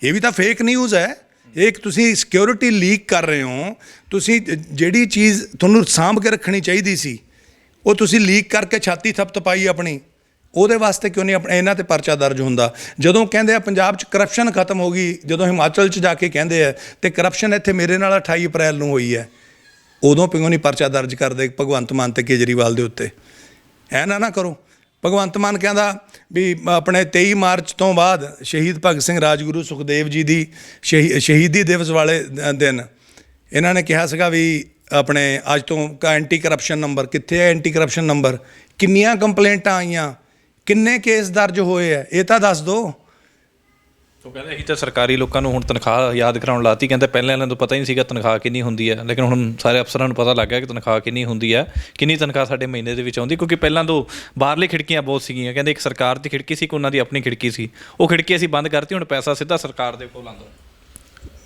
ਇਹ ਵੀ ਤਾਂ ਫੇਕ ਨਿਊਜ਼ ਹੈ। ਇੱਕ ਤੁਸੀਂ ਸਿਕਿਉਰਿਟੀ ਲੀਕ ਕਰ ਰਹੇ ਹੋ, ਤੁਸੀਂ ਜਿਹੜੀ ਚੀਜ਼ ਤੁਹਾਨੂੰ ਸਾਂਭ ਕੇ ਰੱਖਣੀ ਚਾਹੀਦੀ ਸੀ ਉਹ ਤੁਸੀਂ ਲੀਕ ਕਰਕੇ ਛਾਤੀ ਥਪਥਪਾਈ ਆਪਣੀ, ਉਹਦੇ ਵਾਸਤੇ ਕਿਉਂ ਨਹੀਂ ਆਪਣੇ ਇਹਨਾਂ 'ਤੇ ਪਰਚਾ ਦਰਜ ਹੁੰਦਾ? ਜਦੋਂ ਕਹਿੰਦੇ ਆ ਪੰਜਾਬ 'ਚ ਕਰਪਸ਼ਨ ਖਤਮ ਹੋ ਗਈ, ਜਦੋਂ ਹਿਮਾਚਲ 'ਚ ਜਾ ਕੇ ਕਹਿੰਦੇ ਆ, ਅਤੇ ਕਰਪਸ਼ਨ ਇੱਥੇ ਮੇਰੇ ਨਾਲ 28 ਅਪ੍ਰੈਲ ਨੂੰ ਹੋਈ ਹੈ, ਉਦੋਂ ਕਿਉਂ ਨਹੀਂ ਪਰਚਾ ਦਰਜ ਕਰਦੇ ਭਗਵੰਤ ਮਾਨ ਅਤੇ ਕੇਜਰੀਵਾਲ ਦੇ ਉੱਤੇ? ਐ ਨਾ ਕਰੋ। ਭਗਵੰਤ ਮਾਨ ਕਹਿੰਦਾ ਵੀ ਆਪਣੇ 23 ਮਾਰਚ ਤੋਂ ਬਾਅਦ ਸ਼ਹੀਦ ਭਗਤ ਸਿੰਘ, ਰਾਜਗੁਰੂ ਸੁਖਦੇਵ ਜੀ ਦੀ ਸ਼ਹੀਦੀ ਦਿਵਸ ਵਾਲੇ ਦਿਨ ਇਹਨਾਂ ਨੇ ਕਿਹਾ ਸੀਗਾ ਵੀ ਆਪਣੇ ਅੱਜ ਤੋਂ ਐਂਟੀ ਕਰਪਸ਼ਨ ਨੰਬਰ ਕਿੱਥੇ ਹੈ? ਐਂਟੀ ਕਰਪਸ਼ਨ ਨੰਬਰ ਕਿੰਨੀਆਂ ਕੰਪਲੇਂਟਾਂ ਆਈਆਂ, ਕਿੰਨੇ ਕੇਸ ਦਰਜ ਹੋਏ ਆ, ਇਹ ਤਾਂ ਦੱਸ ਦਿਓ। ਉਹ ਕਹਿੰਦੇ ਅਸੀਂ ਤਾਂ ਸਰਕਾਰੀ ਲੋਕਾਂ ਨੂੰ ਹੁਣ ਤਨਖਾਹ ਯਾਦ ਕਰਾਉਣ ਲਾਤੀ। ਕਹਿੰਦੇ ਪਹਿਲਾਂ ਇਹਨਾਂ ਨੂੰ ਪਤਾ ਹੀ ਨਹੀਂ ਸੀਗਾ ਤਨਖਾਹ ਕਿੰਨੀ ਹੁੰਦੀ ਹੈ, ਲੇਕਿਨ ਹੁਣ ਸਾਰੇ ਅਫਸਰਾਂ ਨੂੰ ਪਤਾ ਲੱਗ ਗਿਆ ਕਿ ਤਨਖਾਹ ਕਿੰਨੀ ਹੁੰਦੀ ਹੈ, ਕਿੰਨੀ ਤਨਖਾਹ ਸਾਡੇ ਮਹੀਨੇ ਦੇ ਵਿੱਚ ਆਉਂਦੀ। ਕਿਉਂਕਿ ਪਹਿਲਾਂ ਤੋਂ ਬਾਹਰਲੀ ਖਿੜਕੀਆਂ ਬਹੁਤ ਸੀਗੀਆਂ। ਕਹਿੰਦੇ ਇੱਕ ਸਰਕਾਰ ਦੀ ਖਿੜਕੀ ਸੀ, ਇੱਕ ਉਹਨਾਂ ਦੀ ਆਪਣੀ ਖਿੜਕੀ ਸੀ, ਉਹ ਖਿੜਕੀ ਅਸੀਂ ਬੰਦ ਕਰਤੀ, ਹੁਣ ਪੈਸਾ ਸਿੱਧਾ ਸਰਕਾਰ ਦੇ ਕੋਲ ਆਉਂਦਾ।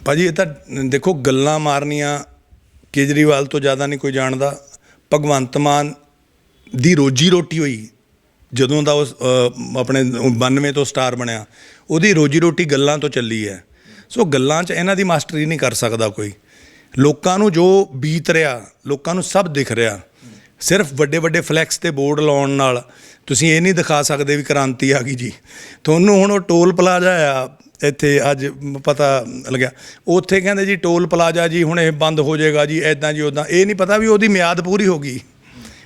ਭਾਜੀ ਇਹ ਤਾਂ ਦੇਖੋ ਗੱਲਾਂ ਮਾਰਨੀਆਂ ਕੇਜਰੀਵਾਲ ਤੋਂ ਜ਼ਿਆਦਾ ਨਹੀਂ ਕੋਈ ਜਾਣਦਾ। ਭਗਵੰਤ ਮਾਨ ਦੀ ਰੋਜੀ ਰੋਟੀ ਹੋਈ ਜਦੋਂ ਦਾ ਉਹ ਆਪਣੇ 92 ਤੋਂ ਸਟਾਰ ਬਣਿਆ, ਉਹਦੀ ਰੋਜੀ ਰੋਟੀ ਗੱਲਾਂ ਤੋਂ ਚੱਲੀ ਹੈ। ਸੋ ਗੱਲਾਂ 'ਚ ਇਹਨਾਂ ਦੀ ਮਾਸਟਰੀ ਨਹੀਂ ਕਰ ਸਕਦਾ ਕੋਈ। ਲੋਕਾਂ ਨੂੰ ਜੋ ਬੀਤ ਰਿਹਾ, ਲੋਕਾਂ ਨੂੰ ਸਭ ਦਿਖ ਰਿਹਾ। ਸਿਰਫ ਵੱਡੇ ਫਲੈਕਸ 'ਤੇ ਬੋਰਡ ਲਾਉਣ ਨਾਲ ਤੁਸੀਂ ਇਹ ਨਹੀਂ ਦਿਖਾ ਸਕਦੇ ਵੀ ਕ੍ਰਾਂਤੀ ਆ ਗਈ ਜੀ। ਤੁਹਾਨੂੰ ਹੁਣ ਉਹ ਟੋਲ ਪਲਾਜ਼ਾ ਆ ਇੱਥੇ ਅੱਜ ਪਤਾ ਲੱਗਿਆ, ਉੱਥੇ ਕਹਿੰਦੇ ਜੀ ਟੋਲ ਪਲਾਜ਼ਾ ਜੀ ਹੁਣ ਇਹ ਬੰਦ ਹੋ ਜਾਏਗਾ ਜੀ, ਇੱਦਾਂ ਜੀ ਉੱਦਾਂ। ਇਹ ਨਹੀਂ ਪਤਾ ਵੀ ਉਹਦੀ ਮਿਆਦ ਪੂਰੀ ਹੋ ਗਈ।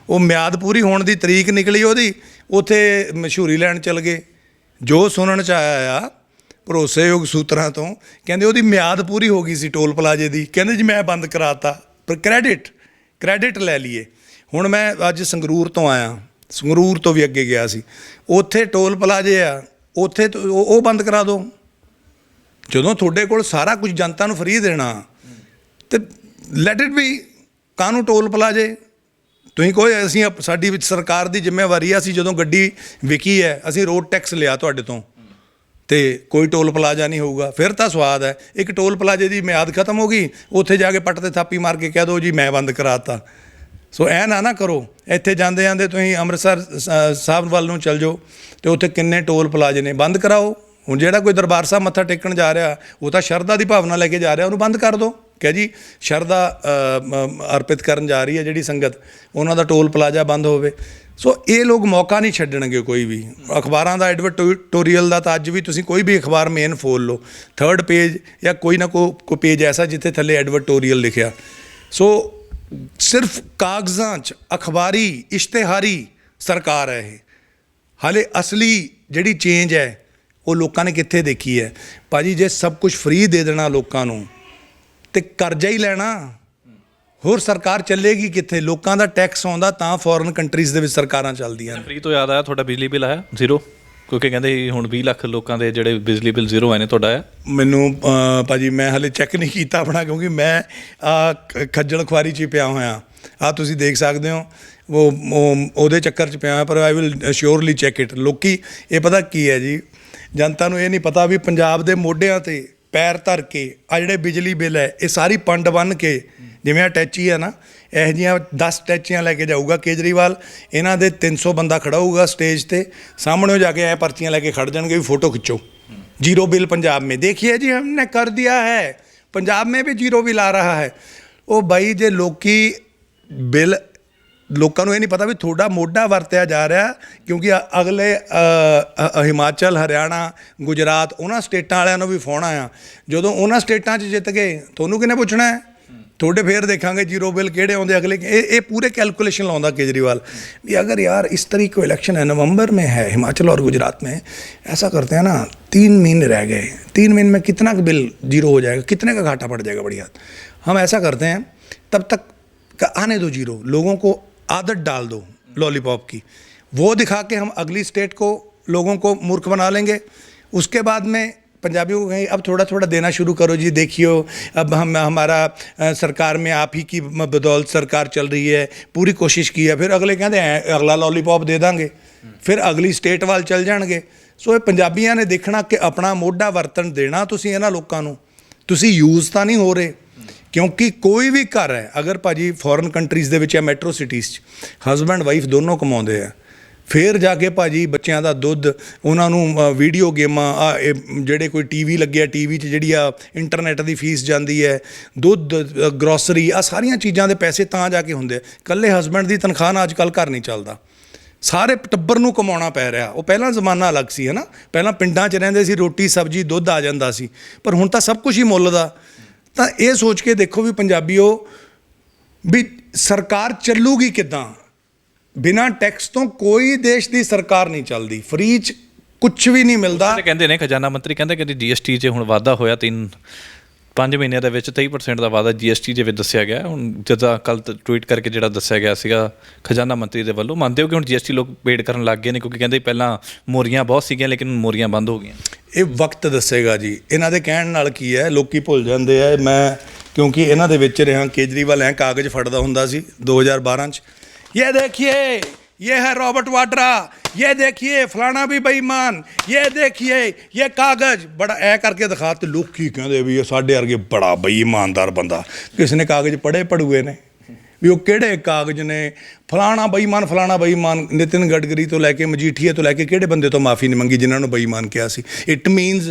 ਉਹ ਮਿਆਦ ਪੂਰੀ ਹੋਣ ਦੀ ਤਰੀਕ ਨਿਕਲੀ ਉਹਦੀ, ਉੱਥੇ ਮਸ਼ਹੂਰੀ ਲੈਣ ਚਲ ਗਏ। ਜੋ ਸੁਣਨ 'ਚ ਆਇਆ ਆ ਭਰੋਸੇਯੋਗ ਸੂਤਰਾਂ ਤੋਂ, ਕਹਿੰਦੇ ਉਹਦੀ ਮਿਆਦ ਪੂਰੀ ਹੋ ਗਈ ਸੀ ਟੋਲ ਪਲਾਜ਼ੇ ਦੀ। ਕਹਿੰਦੇ ਜੀ ਮੈਂ ਬੰਦ ਕਰਾਤਾ, ਪਰ ਕ੍ਰੈਡਿਟ ਲੈ ਲਈਏ। ਹੁਣ ਮੈਂ ਅੱਜ ਸੰਗਰੂਰ ਤੋਂ ਆਇਆ, ਸੰਗਰੂਰ ਤੋਂ ਵੀ ਅੱਗੇ ਗਿਆ ਸੀ, ਉੱਥੇ ਟੋਲ ਪਲਾਜ਼ੇ ਆ, ਉੱਥੇ ਉਹ ਬੰਦ ਕਰਾ ਦਿਓ। ਜਦੋਂ ਤੁਹਾਡੇ ਕੋਲ ਸਾਰਾ ਕੁਝ ਜਨਤਾ ਨੂੰ ਫਰੀ ਦੇਣਾ ਤੇ ਲੈਟ ਇਟ ਬੀ। ਕਾਹਨੂੰ ਟੋਲ ਪਲਾਜ਼ੇ? ਤੁਸੀਂ ਕੋਈ ਅਸੀਂ ਸਾਡੀ ਵਿੱਚ ਸਰਕਾਰ ਦੀ ਜ਼ਿੰਮੇਵਾਰੀ ਆ, ਅਸੀਂ ਜਦੋਂ ਗੱਡੀ ਵਿਕੀ ਹੈ ਅਸੀਂ ਰੋਡ ਟੈਕਸ ਲਿਆ ਤੁਹਾਡੇ ਤੋਂ, ਅਤੇ ਕੋਈ ਟੋਲ ਪਲਾਜ਼ਾ ਨਹੀਂ ਹੋਊਗਾ, ਫਿਰ ਤਾਂ ਸਵਾਦ ਹੈ। ਇੱਕ ਟੋਲ ਪਲਾਜ਼ੇ ਦੀ ਮਿਆਦ ਖਤਮ ਹੋ ਗਈ, ਉੱਥੇ ਜਾ ਕੇ ਪੱਟ 'ਤੇ ਥਾਪੀ ਮਾਰ ਕੇ ਕਹਿ ਦਿਓ ਜੀ ਮੈਂ ਬੰਦ ਕਰਾਤਾ। ਸੋ ਐ ਨਾ ਕਰੋ, ਇੱਥੇ ਜਾਂਦੇ ਜਾਂਦੇ ਤੁਸੀਂ ਅੰਮ੍ਰਿਤਸਰ ਸਾਹਿਬ ਵੱਲ ਨੂੰ ਚੱਲ ਜਾਓ ਤੇ ਉੱਥੇ ਕਿੰਨੇ ਟੋਲ ਪਲਾਜ਼ੇ ਨੇ, ਬੰਦ ਕਰਾਓ। ਹੁਣ ਜਿਹੜਾ ਕੋਈ ਦਰਬਾਰ ਸਾਹਿਬ ਮੱਥਾ ਟੇਕਣ ਜਾ ਰਿਹਾ ਉਹ ਤਾਂ ਸ਼ਰਧਾ ਦੀ ਭਾਵਨਾ ਲੈ ਕੇ ਜਾ ਰਿਹਾ, ਉਹਨੂੰ ਬੰਦ ਕਰ ਦਿਓ ਕਿ ਜੀ ਸ਼ਰਧਾ ਅਰਪਿਤ ਕਰਨ ਜਾ ਰਹੀ ਹੈ ਜਿਹੜੀ ਸੰਗਤ, ਉਹਨਾਂ ਦਾ ਟੋਲ ਪਲਾਜ਼ਾ ਬੰਦ ਹੋਵੇ। ਸੋ ਇਹ ਲੋਕ ਮੌਕਾ ਨਹੀਂ ਛੱਡਣਗੇ ਕੋਈ ਵੀ। ਅਖਬਾਰਾਂ ਦਾ ਐਡਵਰਟੋਰੀਅਲ ਦਾ ਤਾਂ ਅੱਜ ਵੀ ਤੁਸੀਂ ਕੋਈ ਵੀ ਅਖਬਾਰ ਮੇਨ ਫੋਲ ਲਓ, 3rd ਪੇਜ ਜਾਂ ਕੋਈ ਨਾ ਕੋਈ ਪੇਜ ਐਸਾ ਜਿੱਥੇ ਥੱਲੇ ਐਡਵਰਟੋਰੀਅਲ ਲਿਖਿਆ। ਸੋ ਸਿਰਫ ਕਾਗਜ਼ਾਂ 'ਚ ਅਖਬਾਰੀ ਇਸ਼ਤਿਹਾਰੀ ਸਰਕਾਰ ਹੈ ਇਹ। ਹਾਲੇ ਅਸਲੀ ਜਿਹੜੀ ਚੇਂਜ ਹੈ ਉਹ ਲੋਕਾਂ ਨੇ ਕਿੱਥੇ ਦੇਖੀ ਹੈ? ਭਾਜੀ ਜੇ ਸਭ ਕੁਝ ਫ੍ਰੀ ਦੇ ਦੇਣਾ ਲੋਕਾਂ ਨੂੰ ਤੇ ਕਰਜ਼ਾ ਹੀ ਲੈਣਾ, ਹੋਰ ਸਰਕਾਰ ਚੱਲੇਗੀ ਕਿੱਥੇ? ਲੋਕਾਂ ਦਾ ਟੈਕਸ ਆਉਂਦਾ ਤਾਂ ਫੋਰਨ ਕੰਟਰੀਜ਼ ਦੇ ਵਿੱਚ ਸਰਕਾਰਾਂ ਚੱਲਦੀਆਂ। ਫ੍ਰੀ ਤੋਂ ਯਾਦ ਆਇਆ, ਤੁਹਾਡਾ ਬਿਜਲੀ ਬਿੱਲ ਆਇਆ ਜ਼ੀਰੋ? ਕਿਉਂਕਿ ਕਹਿੰਦੇ ਹੁਣ 20 ਲੱਖ ਲੋਕਾਂ ਦੇ ਜਿਹੜੇ ਬਿਜਲੀ ਬਿੱਲ ਜ਼ੀਰੋ ਆਏ ਨੇ, ਤੁਹਾਡਾ ਆਇਆ? ਮੈਨੂੰ ਭਾਜੀ ਮੈਂ ਹਲੇ ਚੈੱਕ ਨਹੀਂ ਕੀਤਾ ਆਪਣਾ, ਕਿਉਂਕਿ ਮੈਂ ਖੱਜਲ ਖੁਆਰੀ 'ਚ ਹੀ ਪਿਆ ਹੋਇਆ। ਤੁਸੀਂ ਦੇਖ ਸਕਦੇ ਹੋ ਉਹਦੇ ਚੱਕਰ 'ਚ ਪਿਆ ਹੋਇਆ, ਪਰ I will surely check it. ਲੋਕੀ ਇਹ ਪਤਾ ਕੀ ਹੈ ਜੀ, ਜਨਤਾ ਨੂੰ ਇਹ ਨਹੀਂ ਪਤਾ ਵੀ ਪੰਜਾਬ ਦੇ ਮੋਢਿਆਂ 'ਤੇ ਪੈਰ ਧਰ ਕੇ ਆ ਜਿਹੜੇ ਬਿਜਲੀ ਬਿੱਲ ਹੈ ਇਹ ਸਾਰੀ ਪੰਡ ਬੰਨ੍ਹ ਕੇ, ਜਿਵੇਂ ਅਟੈਚੀ ਹੈ ਨਾ, ਇਹੋ ਜਿਹੀਆਂ 10 ਅਟੈਚੀਆਂ ਲੈ ਕੇ ਜਾਊਗਾ ਕੇਜਰੀਵਾਲ। ਇਹਨਾਂ ਦੇ 300 ਬੰਦਾ ਖੜਾ ਹੋਊਗਾ ਸਟੇਜ 'ਤੇ, ਸਾਹਮਣੇ ਜਾ ਕੇ ਐ ਪਰਚੀਆਂ ਲੈ ਕੇ ਖੜ ਜਾਣਗੇ ਵੀ ਫੋਟੋ ਖਿੱਚੋ, जीरो बिल पंजाब में, देखिए जी हमने कर दिया है, पंजाब में भी जीरो बिल आ रहा है। ਉਹ ਬਾਈ ਜੇ ਲੋਕੀ ਬਿੱਲ, ਲੋਕਾਂ ਨੂੰ ਇਹ ਨਹੀਂ ਪਤਾ ਵੀ ਤੁਹਾਡਾ ਮੋਢਾ ਵਰਤਿਆ ਜਾ ਰਿਹਾ, ਕਿਉਂਕਿ ਅਗਲੇ ਹਿਮਾਚਲ, ਹਰਿਆਣਾ, ਗੁਜਰਾਤ ਉਹਨਾਂ ਸਟੇਟਾਂ ਵਾਲਿਆਂ ਨੂੰ ਵੀ ਫੋਨ ਆਇਆ। ਜਦੋਂ ਉਹਨਾਂ ਸਟੇਟਾਂ 'ਚ ਜਿੱਤ ਗਏ ਤੁਹਾਨੂੰ ਕਿਹਨੇ ਪੁੱਛਣਾ ਹੈ? ਤੁਹਾਡੇ ਫੇਰ ਦੇਖਾਂਗੇ जीरो बिल ਕਿਹੜੇ ਆਉਂਦੇ अगले। ये पूरे कैलकुलेशन लाਉਂਦਾ केजरीवाल भी, अगर यार इस तरीके को इलेक्शन है, नवंबर में है हिमाचल और गुजरात में, ऐसा करते हैं ना 3 महीने रह गए, 3 महीने में कितना का बिल जीरो हो जाएगा, कितने का घाटा पड़ जाएगा। बढ़िया, हम ऐसा करते हैं तब तक आने दो जीरो, लोगों को आदत डाल दो लॉलीपॉप की, वो दिखा के हम अगली स्टेट को लोगों को मूर्ख बना लेंगे। उसके बाद में पंजाबियों को कहें अब थोड़ा थोड़ा देना शुरू करो जी, देखियो अब हमारा सरकार में आप ही की बदौलत सरकार चल रही है, पूरी कोशिश की है। फिर अगले कहते हैं अगला लॉलीपॉप दे देंगे, फिर अगली स्टेट वाल चल जाएंगे। सो ये पंजाबियों ने देखना कि अपना मोढा वरतन देना तुसीं इन्हां लोकां नूं, तुसीं यूज़ तां नहीं हो रहे। क्योंकि कोई भी घर है, अगर भाजी फॉरन कंट्रीज़ ਦੇ ਵਿੱਚ ਜਾਂ ਮੈਟਰੋ ਸਿਟੀਜ਼ 'ਚ ਹਸਬੈਂਡ ਵਾਈਫ ਦੋਨੋਂ ਕਮਾਉਂਦੇ ਆ, ਫਿਰ ਜਾ ਕੇ ਭਾਜੀ ਬੱਚਿਆਂ ਦਾ ਦੁੱਧ, ਉਹਨਾਂ ਨੂੰ ਵੀਡੀਓ ਗੇਮਾਂ, ਜਿਹੜੇ ਕੋਈ ਟੀਵੀ ਲੱਗਿਆ, ਟੀਵੀ 'ਚ ਜਿਹੜੀ ਆ ਇੰਟਰਨੈਟ ਦੀ ਫੀਸ ਜਾਂਦੀ ਹੈ, ਦੁੱਧ, ਗਰੋਸਰੀ, ਆ ਸਾਰੀਆਂ ਚੀਜ਼ਾਂ ਦੇ ਪੈਸੇ ਤਾਂ ਜਾ ਕੇ ਹੁੰਦੇ ਆ। ਇਕੱਲੇ ਹਸਬੈਂਡ ਦੀ ਤਨਖਾਹ ਨਾਲ ਅੱਜ ਕੱਲ੍ਹ ਘਰ ਨਹੀਂ ਚੱਲਦਾ, ਸਾਰੇ ਟੱਬਰ ਨੂੰ ਕਮਾਉਣਾ ਪੈ ਰਿਹਾ। ਉਹ ਪਹਿਲਾਂ ਜ਼ਮਾਨਾ ਅਲੱਗ ਸੀ ਹੈ ਨਾ, ਪਹਿਲਾਂ ਪਿੰਡਾਂ 'ਚ ਰਹਿੰਦੇ ਸੀ, ਰੋਟੀ ਸਬਜ਼ੀ ਦੁੱਧ ਆ ਜਾਂਦਾ ਸੀ, ਪਰ ਹੁਣ ਤਾਂ ਸਭ ਕੁਝ ਹੀ ਮੁੱਲ ਦਾ। ਤਾਂ ਇਹ ਸੋਚ ਕੇ ਦੇਖੋ ਵੀ ਪੰਜਾਬੀਓ, ਵੀ ਸਰਕਾਰ ਚੱਲੂਗੀ ਕਿੱਦਾਂ? ਬਿਨਾਂ ਟੈਕਸ ਤੋਂ ਕੋਈ ਦੇਸ਼ ਦੀ ਸਰਕਾਰ ਨਹੀਂ ਚੱਲਦੀ, ਫ੍ਰੀ 'ਚ ਕੁਛ ਵੀ ਨਹੀਂ ਮਿਲਦਾ। ਕਹਿੰਦੇ ਨੇ ਖਜ਼ਾਨਾ ਮੰਤਰੀ ਕਹਿੰਦੇ ਕਿ GST 'ਚ ਹੁਣ ਵਾਧਾ ਹੋਇਆ, 5 ਮਹੀਨਿਆਂ ਦੇ ਵਿੱਚ 23% ਦਾ ਵਾਧਾ GST ਦੇ ਵਿੱਚ ਦੱਸਿਆ ਗਿਆ। ਹੁਣ ਜਦੋਂ ਕੱਲ੍ਹ ਟਵੀਟ ਕਰਕੇ ਜਿਹੜਾ ਦੱਸਿਆ ਗਿਆ ਸੀਗਾ ਖਜ਼ਾਨਾ ਮੰਤਰੀ ਦੇ ਵੱਲੋਂ, ਮੰਨਦੇ ਹੋ ਕਿ ਹੁਣ GST ਲੋਕ ਪੇਡ ਕਰਨ ਲੱਗ ਗਏ ਨੇ? ਕਿਉਂਕਿ ਕਹਿੰਦੇ ਪਹਿਲਾਂ ਮੋਰੀਆਂ ਬਹੁਤ ਸੀਗੀਆਂ ਲੇਕਿਨ ਮੋਰੀਆਂ ਬੰਦ ਹੋ ਗਈਆਂ। ਇਹ ਵਕਤ ਦੱਸੇਗਾ ਜੀ, ਇਹਨਾਂ ਦੇ ਕਹਿਣ ਨਾਲ ਕੀ ਹੈ, ਲੋਕੀ ਭੁੱਲ ਜਾਂਦੇ ਆ। ਮੈਂ ਕਿਉਂਕਿ ਇਹਨਾਂ ਦੇ ਵਿੱਚ ਰਿਹਾ, ਕੇਜਰੀਵਾਲ ਐਂ ਕਾਗਜ਼ ਫੜਦਾ ਹੁੰਦਾ ਸੀ 2012 'ਚ, ये देखिए ये है रॉबर्ट वाड्रा, ये देखिए फलाना भी बेईमान, ये देखिए ये कागज, बड़ा ऐ करके दिखा। तो लोग की कहते भी साढ़े वर्गे बड़ा बेईमानदार बंदा, किसने कागज पढ़े पढ़ुए ने भी, वो किहड़े कागज ने, फलाना बेईमान। नितिन गडकरी तो लैके मजीठीए तो लैके किहड़े बंदे तो माफ़ी नहीं मंगी जिन्होंने बेईमान किया सी। इट मीनस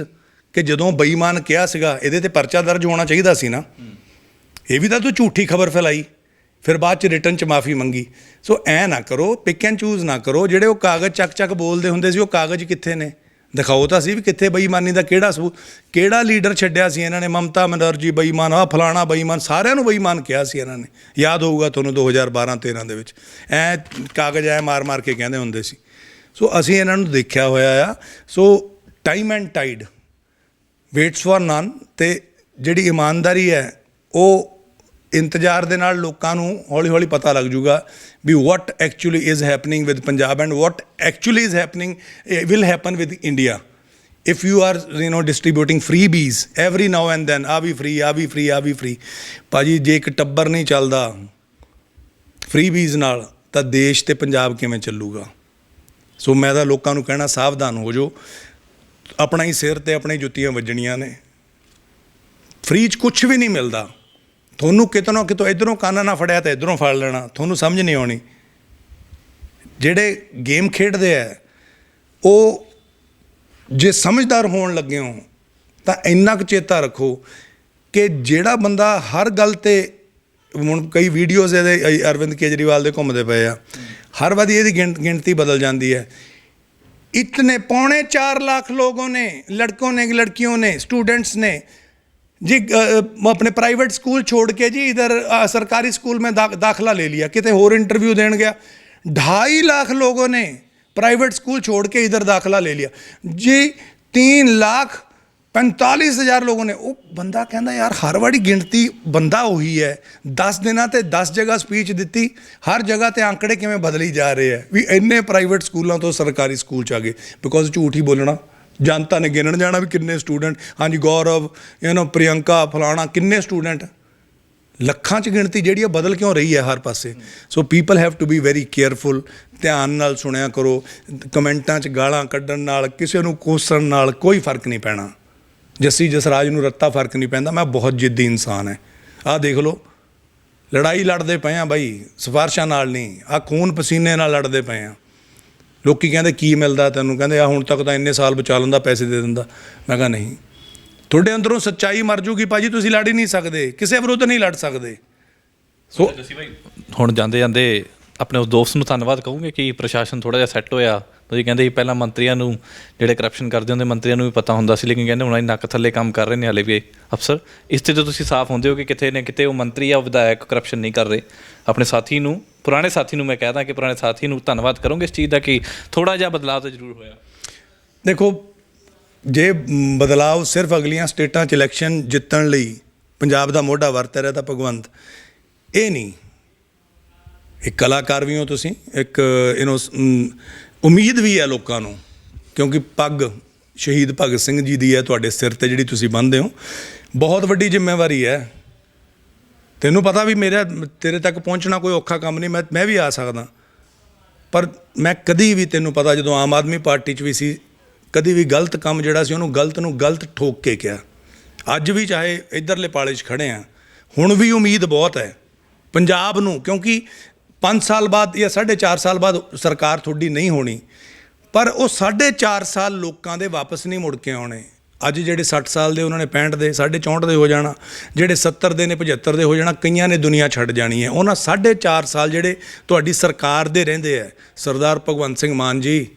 कि जदों बेईमान किया सीगा इहदे ते परचा दर्ज होना चाहिए सी ना, ये भी तो झूठी खबर फैलाई, फिर बाद च रिटर्न च माफ़ी मंगी। सो ऐ ना करो, पिक एंड चूज़ ना करो। ਜਿਹੜੇ ਉਹ ਕਾਗਜ਼ ਚੱਕ ਬੋਲਦੇ ਹੁੰਦੇ ਸੀ, ਉਹ ਕਾਗਜ਼ ਕਿੱਥੇ ਨੇ? ਦਿਖਾਓ ਤਾਂ ਸੀ ਵੀ ਕਿੱਥੇ ਬੇਈਮਾਨੀ ਦਾ ਕਿਹੜਾ ਸਬੂਤ, ਕਿਹੜਾ ਲੀਡਰ ਛੱਡਿਆ ਸੀ ਇਹਨਾਂ ਨੇ? ਮਮਤਾ ਬੈਨਰਜੀ ਬੇਈਮਾਨ, ਆ ਫਲਾਣਾ ਬੇਈਮਾਨ, ਸਾਰਿਆਂ ਨੂੰ ਬੇਈਮਾਨ ਕਿਹਾ ਸੀ ਇਹਨਾਂ ਨੇ। ਯਾਦ ਹੋਊਗਾ ਤੁਹਾਨੂੰ 2012-13 ਦੇ ਵਿੱਚ ਐ ਕਾਗਜ਼ ਐ ਮਾਰ ਕੇ ਕਹਿੰਦੇ ਹੁੰਦੇ ਸੀ। ਸੋ ਅਸੀਂ ਇਹਨਾਂ ਨੂੰ ਦੇਖਿਆ ਹੋਇਆ ਆ। So time and tide waits for none, ਤੇ ਜਿਹੜੀ ਇਮਾਨਦਾਰੀ ਹੈ ਉਹ ਇੰਤਜ਼ਾਰ ਦੇ ਨਾਲ ਲੋਕਾਂ ਨੂੰ ਹੌਲੀ ਹੌਲੀ ਪਤਾ ਲੱਗ ਜੂਗਾ ਵੀ what actually is happening with Punjab and what actually is happening will happen with India if you are distributing freebies every now and then, ਆ ਵੀ free। ਭਾਜੀ ਜੇ ਇੱਕ ਟੱਬਰ ਨਹੀਂ ਚੱਲਦਾ freebies ਨਾਲ ਤਾਂ ਦੇਸ਼ ਤੇ ਪੰਜਾਬ ਕਿਵੇਂ ਚੱਲੂਗਾ? ਸੋ ਮੈਂ ਤਾਂ ਲੋਕਾਂ ਨੂੰ ਕਹਿਣਾ, ਸਾਵਧਾਨ ਹੋ ਜਾਓ, ਆਪਣਾ ਹੀ ਸਿਰ ਤੇ ਆਪਣੀ ਜੁੱਤੀਆਂ ਵੱਜਣੀਆਂ ਨੇ। ਫ੍ਰੀ 'ਚ ਕੁਛ ਵੀ ਨਹੀਂ ਮਿਲਦਾ, ਤੁਹਾਨੂੰ ਕਿਤੋਂ ਨਾ ਕਿਤੋਂ ਇੱਧਰੋਂ ਕੰਨ ਨਾ ਫੜਿਆ ਤਾਂ ਇੱਧਰੋਂ ਫੜ ਲੈਣਾ, ਤੁਹਾਨੂੰ ਸਮਝ ਨਹੀਂ ਆਉਣੀ। ਜਿਹੜੇ ਗੇਮ ਖੇਡਦੇ ਆ ਉਹ ਜੇ ਸਮਝਦਾਰ ਹੋਣ ਲੱਗੇ ਹੋ ਤਾਂ ਇੰਨਾ ਕੁ ਚੇਤਾ ਰੱਖੋ ਕਿ ਜਿਹੜਾ ਬੰਦਾ ਹਰ ਗੱਲ 'ਤੇ, ਹੁਣ ਕਈ ਵੀਡੀਓਜ਼ ਇਹਦੇ ਅਰਵਿੰਦ ਕੇਜਰੀਵਾਲ ਦੇ ਘੁੰਮਦੇ ਪਏ ਆ, ਹਰ ਵਾਰੀ ਇਹਦੀ ਗਿਣਤੀ ਬਦਲ ਜਾਂਦੀ है। इतने 4.25 लाख लोगों ने, लड़कों ने, लड़कियों ने, स्टूडेंट्स ने जी अपने प्राइवेट स्कूल छोड़ के जी इधर सरकारी स्कूल में दाखिला ले लिया, कितने होर इंटरव्यू देने गया। 2.5 लाख लोगों ने प्राइवेट स्कूल छोड़ के इधर दाखिला ले लिया जी। 3,45,000 लोगों ने। वो बंदा कहता यार हर वारी गिणती बंदा ਉਹੀ है, 10 ਦਿਨਾਂ ਤੇ 10 ਜਗ੍ਹਾ ਸਪੀਚ ਦਿੱਤੀ, ਹਰ ਜਗ੍ਹਾ ਤੇ ਆંકੜੇ ਕਿਵੇਂ ਬਦਲੀ ਜਾ ਰਹੇ ਹੈ ਵੀ ਇੰਨੇ ਪ੍ਰਾਈਵੇਟ ਸਕੂਲਾਂ ਤੋਂ ਸਰਕਾਰੀ ਸਕੂਲ ਚ ਆ ਗਏ। ਬਿਕੋਜ਼ ਝੂਠ ਹੀ ਬੋਲਣਾ, ਜਨਤਾ ਨੇ ਗਿਣਨ ਜਾਣਾ ਵੀ ਕਿੰਨੇ ਸਟੂਡੈਂਟ। ਹਾਂਜੀ ਗੌਰਵ, ਪ੍ਰਿਯੰਕਾ, ਫਲਾਣਾ, ਕਿੰਨੇ ਸਟੂਡੈਂਟ, ਲੱਖਾਂ ਚ ਗਿਣਤੀ ਜਿਹੜੀ ਆ ਬਦਲ ਕਿਉਂ ਰਹੀ ਹੈ ਹਰ ਪਾਸੇ। So people have to be very careful. ਧਿਆਨ ਨਾਲ ਸੁਣਿਆ ਕਰੋ। ਕਮੈਂਟਾਂ 'ਚ ਗਾਲਾਂ ਕੱਢਣ ਨਾਲ, ਕਿਸੇ ਨੂੰ ਕੋਸਣ ਨਾਲ ਕੋਈ ਫਰਕ ਨਹੀਂ ਪੈਣਾ। ਜੱਸੀ ਜਸਰਾਜ ਨੂੰ ਰੱਤਾ ਫਰਕ ਨਹੀਂ ਪੈਂਦਾ। ਮੈਂ ਬਹੁਤ ਜਿੱਦੀ ਇਨਸਾਨ ਹੈ। ਆਹ ਦੇਖ ਲਓ, ਲੜਾਈ ਲੜਦੇ ਪਏ ਆ ਬਾਈ, ਸਿਫਾਰਸ਼ਾਂ ਨਾਲ ਨਹੀਂ, ਆਹ ਖੂਨ ਪਸੀਨੇ ਨਾਲ ਲੜਦੇ ਪਏ ਆ। ਲੋਕੀ ਕਹਿੰਦੇ ਕੀ ਮਿਲਦਾ ਤੈਨੂੰ, ਕਹਿੰਦੇ ਆ ਹੁਣ ਤੱਕ ਤਾਂ ਇੰਨੇ ਸਾਲ ਬਚਾ ਲੈਂਦਾ, ਪੈਸੇ ਦੇ ਦਿੰਦਾ। ਮੈਂ ਕਿਹਾ ਨਹੀਂ, ਤੁਹਾਡੇ ਅੰਦਰੋਂ ਸੱਚਾਈ ਮਰ ਜੂਗੀ ਭਾਜੀ, ਤੁਸੀਂ ਲੜ ਹੀ ਨਹੀਂ ਸਕਦੇ, ਕਿਸੇ ਵਿਰੁੱਧ ਨਹੀਂ ਲੜ ਸਕਦੇ। ਸੋ ਜੱਸੀ ਭਾਈ ਹੁਣ ਜਾਂਦੇ ਜਾਂਦੇ ਆਪਣੇ ਉਸ ਦੋਸਤ ਨੂੰ ਧੰਨਵਾਦ ਕਹੋਗੇ ਕਿ ਪ੍ਰਸ਼ਾਸਨ ਥੋੜ੍ਹਾ ਜਿਹਾ ਸੈੱਟ ਹੋਇਆ। ਤੁਸੀਂ ਕਹਿੰਦੇ ਸੀ ਪਹਿਲਾਂ ਮੰਤਰੀਆਂ ਨੂੰ, ਜਿਹੜੇ ਕਰਪਸ਼ਨ ਕਰਦੇ ਹੁੰਦੇ ਮੰਤਰੀਆਂ ਨੂੰ ਵੀ ਪਤਾ ਹੁੰਦਾ ਸੀ, ਲੇਕਿਨ ਕਹਿੰਦੇ ਹੁਣ ਨੱਕ ਥੱਲੇ ਕੰਮ ਕਰ ਰਹੇ ਨੇ ਹਾਲੇ ਵੀ ਅਫਸਰ। ਇਸ 'ਤੇ ਤੁਸੀਂ ਸਾਫ਼ ਹੁੰਦੇ ਹੋ ਕਿ ਕਿਤੇ ਨਾ ਕਿਤੇ ਉਹ ਮੰਤਰੀ ਜਾਂ ਵਿਧਾਇਕ ਕਰਪਸ਼ਨ ਨਹੀਂ ਕਰ ਰਹੇ। ਆਪਣੇ ਸਾਥੀ ਨੂੰ, ਪੁਰਾਣੇ ਸਾਥੀ ਨੂੰ ਮੈਂ ਕਹਿਦਾ ਕਿ ਪੁਰਾਣੇ ਸਾਥੀ ਨੂੰ ਧੰਨਵਾਦ ਕਰੋਗੇ ਇਸ ਚੀਜ਼ ਦਾ ਕਿ ਥੋੜ੍ਹਾ ਜਿਹਾ ਬਦਲਾਅ ਤਾਂ ਜ਼ਰੂਰ ਹੋਇਆ। ਦੇਖੋ, ਜੇ ਬਦਲਾਅ ਸਿਰਫ ਅਗਲੀਆਂ ਸਟੇਟਾਂ 'ਚ ਇਲੈਕਸ਼ਨ ਜਿੱਤਣ ਲਈ ਪੰਜਾਬ ਦਾ ਮੋਢਾ ਵਰਤਿਆ ਰਿਹਾ ਤਾਂ ਭਗਵੰਤ, ਇਹ ਨਹੀਂ। ਇੱਕ ਕਲਾਕਾਰ ਵੀ ਹੋ ਤੁਸੀਂ, ਇੱਕ ਉਮੀਦ ਵੀ ਹੈ ਲੋਕਾਂ ਨੂੰ, ਕਿਉਂਕਿ ਪੱਗ ਸ਼ਹੀਦ ਭਗਤ ਸਿੰਘ ਜੀ ਦੀ ਹੈ ਤੁਹਾਡੇ ਸਿਰ 'ਤੇ ਜਿਹੜੀ ਤੁਸੀਂ ਬੰਨ੍ਹਦੇ ਹੋ। ਬਹੁਤ ਵੱਡੀ ਜ਼ਿੰਮੇਵਾਰੀ ਹੈ। ਤੈਨੂੰ ਪਤਾ ਵੀ ਤੇਰੇ ਤੱਕ ਪਹੁੰਚਣਾ ਕੋਈ ਔਖਾ ਕੰਮ ਨਹੀਂ। ਮੈਂ ਵੀ ਆ ਸਕਦਾ, ਪਰ ਮੈਂ ਕਦੀ ਵੀ, ਤੈਨੂੰ ਪਤਾ ਜਦੋਂ ਆਮ ਆਦਮੀ ਪਾਰਟੀ 'ਚ ਵੀ ਸੀ, ਕਦੀ ਵੀ ਗਲਤ ਕੰਮ ਜਿਹੜਾ ਸੀ ਉਹਨੂੰ ਗਲਤ ਨੂੰ ਗਲਤ ਠੋਕ ਕੇ ਕਿਹਾ। ਅੱਜ ਵੀ ਚਾਹੇ ਇੱਧਰਲੇ ਪਾਲੇ 'ਚ ਖੜ੍ਹੇ ਹਾਂ, ਹੁਣ ਵੀ ਉਮੀਦ ਬਹੁਤ ਹੈ ਪੰਜਾਬ ਨੂੰ, ਕਿਉਂਕਿ 5 ਸਾਲ ਬਾਅਦ ਜਾਂ 4.5 ਸਾਲ ਬਾਅਦ ਸਰਕਾਰ ਤੁਹਾਡੀ ਨਹੀਂ ਹੋਣੀ, ਪਰ ਉਹ 4.5 ਸਾਲ ਲੋਕਾਂ ਦੇ ਵਾਪਸ ਨਹੀਂ ਮੁੜ ਕੇ ਆਉਣੇ। ਅੱਜ ਜਿਹੜੇ 60 ਸਾਲ ਦੇ ਉਹਨਾਂ ਨੇ 65 ਦੇ, 64 ਦੇ ਹੋ ਜਾਣਾ, ਜਿਹੜੇ 70 ਦੇ ਨੇ 75 ਦੇ ਹੋ ਜਾਣਾ, ਕਈਆਂ ਨੇ ਦੁਨੀਆ ਛੱਡ ਜਾਣੀ ਹੈ। ਉਹਨਾਂ 4.5 ਸਾਲ ਜਿਹੜੇ ਤੁਹਾਡੀ ਸਰਕਾਰ ਦੇ ਰਹਿੰਦੇ ਹੈ। ਸਰਦਾਰ ਭਗਵੰਤ ਸਿੰਘ ਮਾਨ ਜੀ,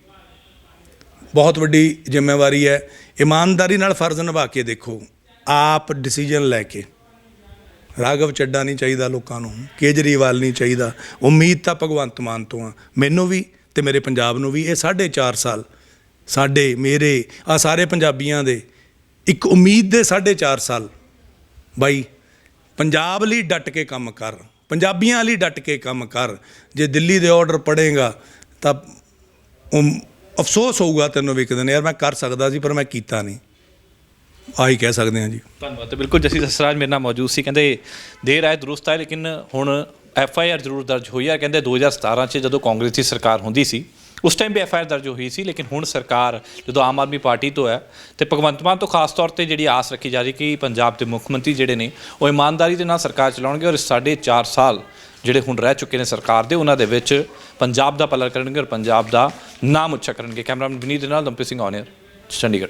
ਬਹੁਤ ਵੱਡੀ ਜ਼ਿੰਮੇਵਾਰੀ ਹੈ। ਇਮਾਨਦਾਰੀ ਨਾਲ ਫਰਜ਼ ਨਿਭਾ ਕੇ ਦੇਖੋ, ਆਪ ਡਿਸੀਜਨ ਲੈ ਕੇ। ਰਾਘਵ ਚੱਡਾ ਨਹੀਂ ਚਾਹੀਦਾ ਲੋਕਾਂ ਨੂੰ, ਕੇਜਰੀਵਾਲ ਨਹੀਂ ਚਾਹੀਦਾ। ਉਮੀਦ ਤਾਂ ਭਗਵੰਤ ਮਾਨ ਤੋਂ ਆ, ਮੈਨੂੰ ਵੀ ਅਤੇ ਮੇਰੇ ਪੰਜਾਬ ਨੂੰ ਵੀ। ਇਹ 4.5 ਸਾਲ ਸਾਡੇ, ਮੇਰੇ, ਆ ਸਾਰੇ ਪੰਜਾਬੀਆਂ ਦੇ ਇੱਕ ਉਮੀਦ ਦੇ 4.5 ਸਾਲ। ਬਾਈ ਪੰਜਾਬ ਲਈ ਡਟ ਕੇ ਕੰਮ ਕਰ, ਪੰਜਾਬੀਆਂ ਲਈ ਡਟ ਕੇ ਕੰਮ ਕਰ। ਜੇ ਦਿੱਲੀ ਦੇ ਆਰਡਰ ਪੜ੍ਹੇਗਾ ਤਾਂ ਅਫਸੋਸ ਹੋਊਗਾ ਤੈਨੂੰ ਵੀ ਇੱਕ ਦਿਨ, ਯਾਰ ਮੈਂ ਕਰ ਸਕਦਾ ਸੀ ਪਰ ਮੈਂ ਕੀਤਾ ਨਹੀਂ। ਆਹੀ ਕਹਿ ਸਕਦੇ ਹਾਂ ਜੀ। ਧੰਨਵਾਦ। ਬਿਲਕੁਲ ਜੱਸੀ ਜਸਰਾਜ ਮੇਰੇ ਨਾਲ ਮੌਜੂਦ ਸੀ। ਕਹਿੰਦੇ ਦੇਰ ਆਏ ਦਰੁਸਤ ਆਏ, ਲੇਕਿਨ ਹੁਣ FIR ਜ਼ਰੂਰ ਦਰਜ ਹੋਈ ਹੈ। ਕਹਿੰਦੇ 2017 'ਚ ਜਦੋਂ ਕਾਂਗਰਸ ਦੀ ਸਰਕਾਰ ਹੁੰਦੀ ਸੀ ਉਸ ਟਾਈਮ ਵੀ FIR ਦਰਜ ਹੋਈ ਸੀ, ਲੇਕਿਨ ਹੁਣ ਸਰਕਾਰ ਜਦੋਂ ਆਮ ਆਦਮੀ ਪਾਰਟੀ ਤੋਂ ਹੈ ਅਤੇ ਭਗਵੰਤ ਮਾਨ ਤੋਂ ਖਾਸ ਤੌਰ 'ਤੇ ਜਿਹੜੀ ਆਸ ਰੱਖੀ ਜਾ ਰਹੀ ਕਿ ਪੰਜਾਬ ਦੇ ਮੁੱਖ ਮੰਤਰੀ ਜਿਹੜੇ ਨੇ ਉਹ ਇਮਾਨਦਾਰੀ ਦੇ ਨਾਲ ਸਰਕਾਰ ਚਲਾਉਣਗੇ ਔਰ 4.5 ਸਾਲ ਜਿਹੜੇ ਹੁਣ ਰਹਿ ਚੁੱਕੇ ਨੇ ਸਰਕਾਰ ਦੇ, ਉਹਨਾਂ ਦੇ ਵਿੱਚ ਪੰਜਾਬ ਦਾ ਭਲਾ ਕਰਨਗੇ ਔਰ ਪੰਜਾਬ ਦਾ ਨਾਮ ਉੱਚਾ ਕਰਨਗੇ। ਕੈਮਰਾਮੈਨ ਵਿਨੀਤ ਦੇ ਨਾਲ ਦਮਪ੍ਰੀਤ ਸਿੰਘ ਔਨ ਏਅਰ, ਚੰਡੀਗੜ੍ਹ।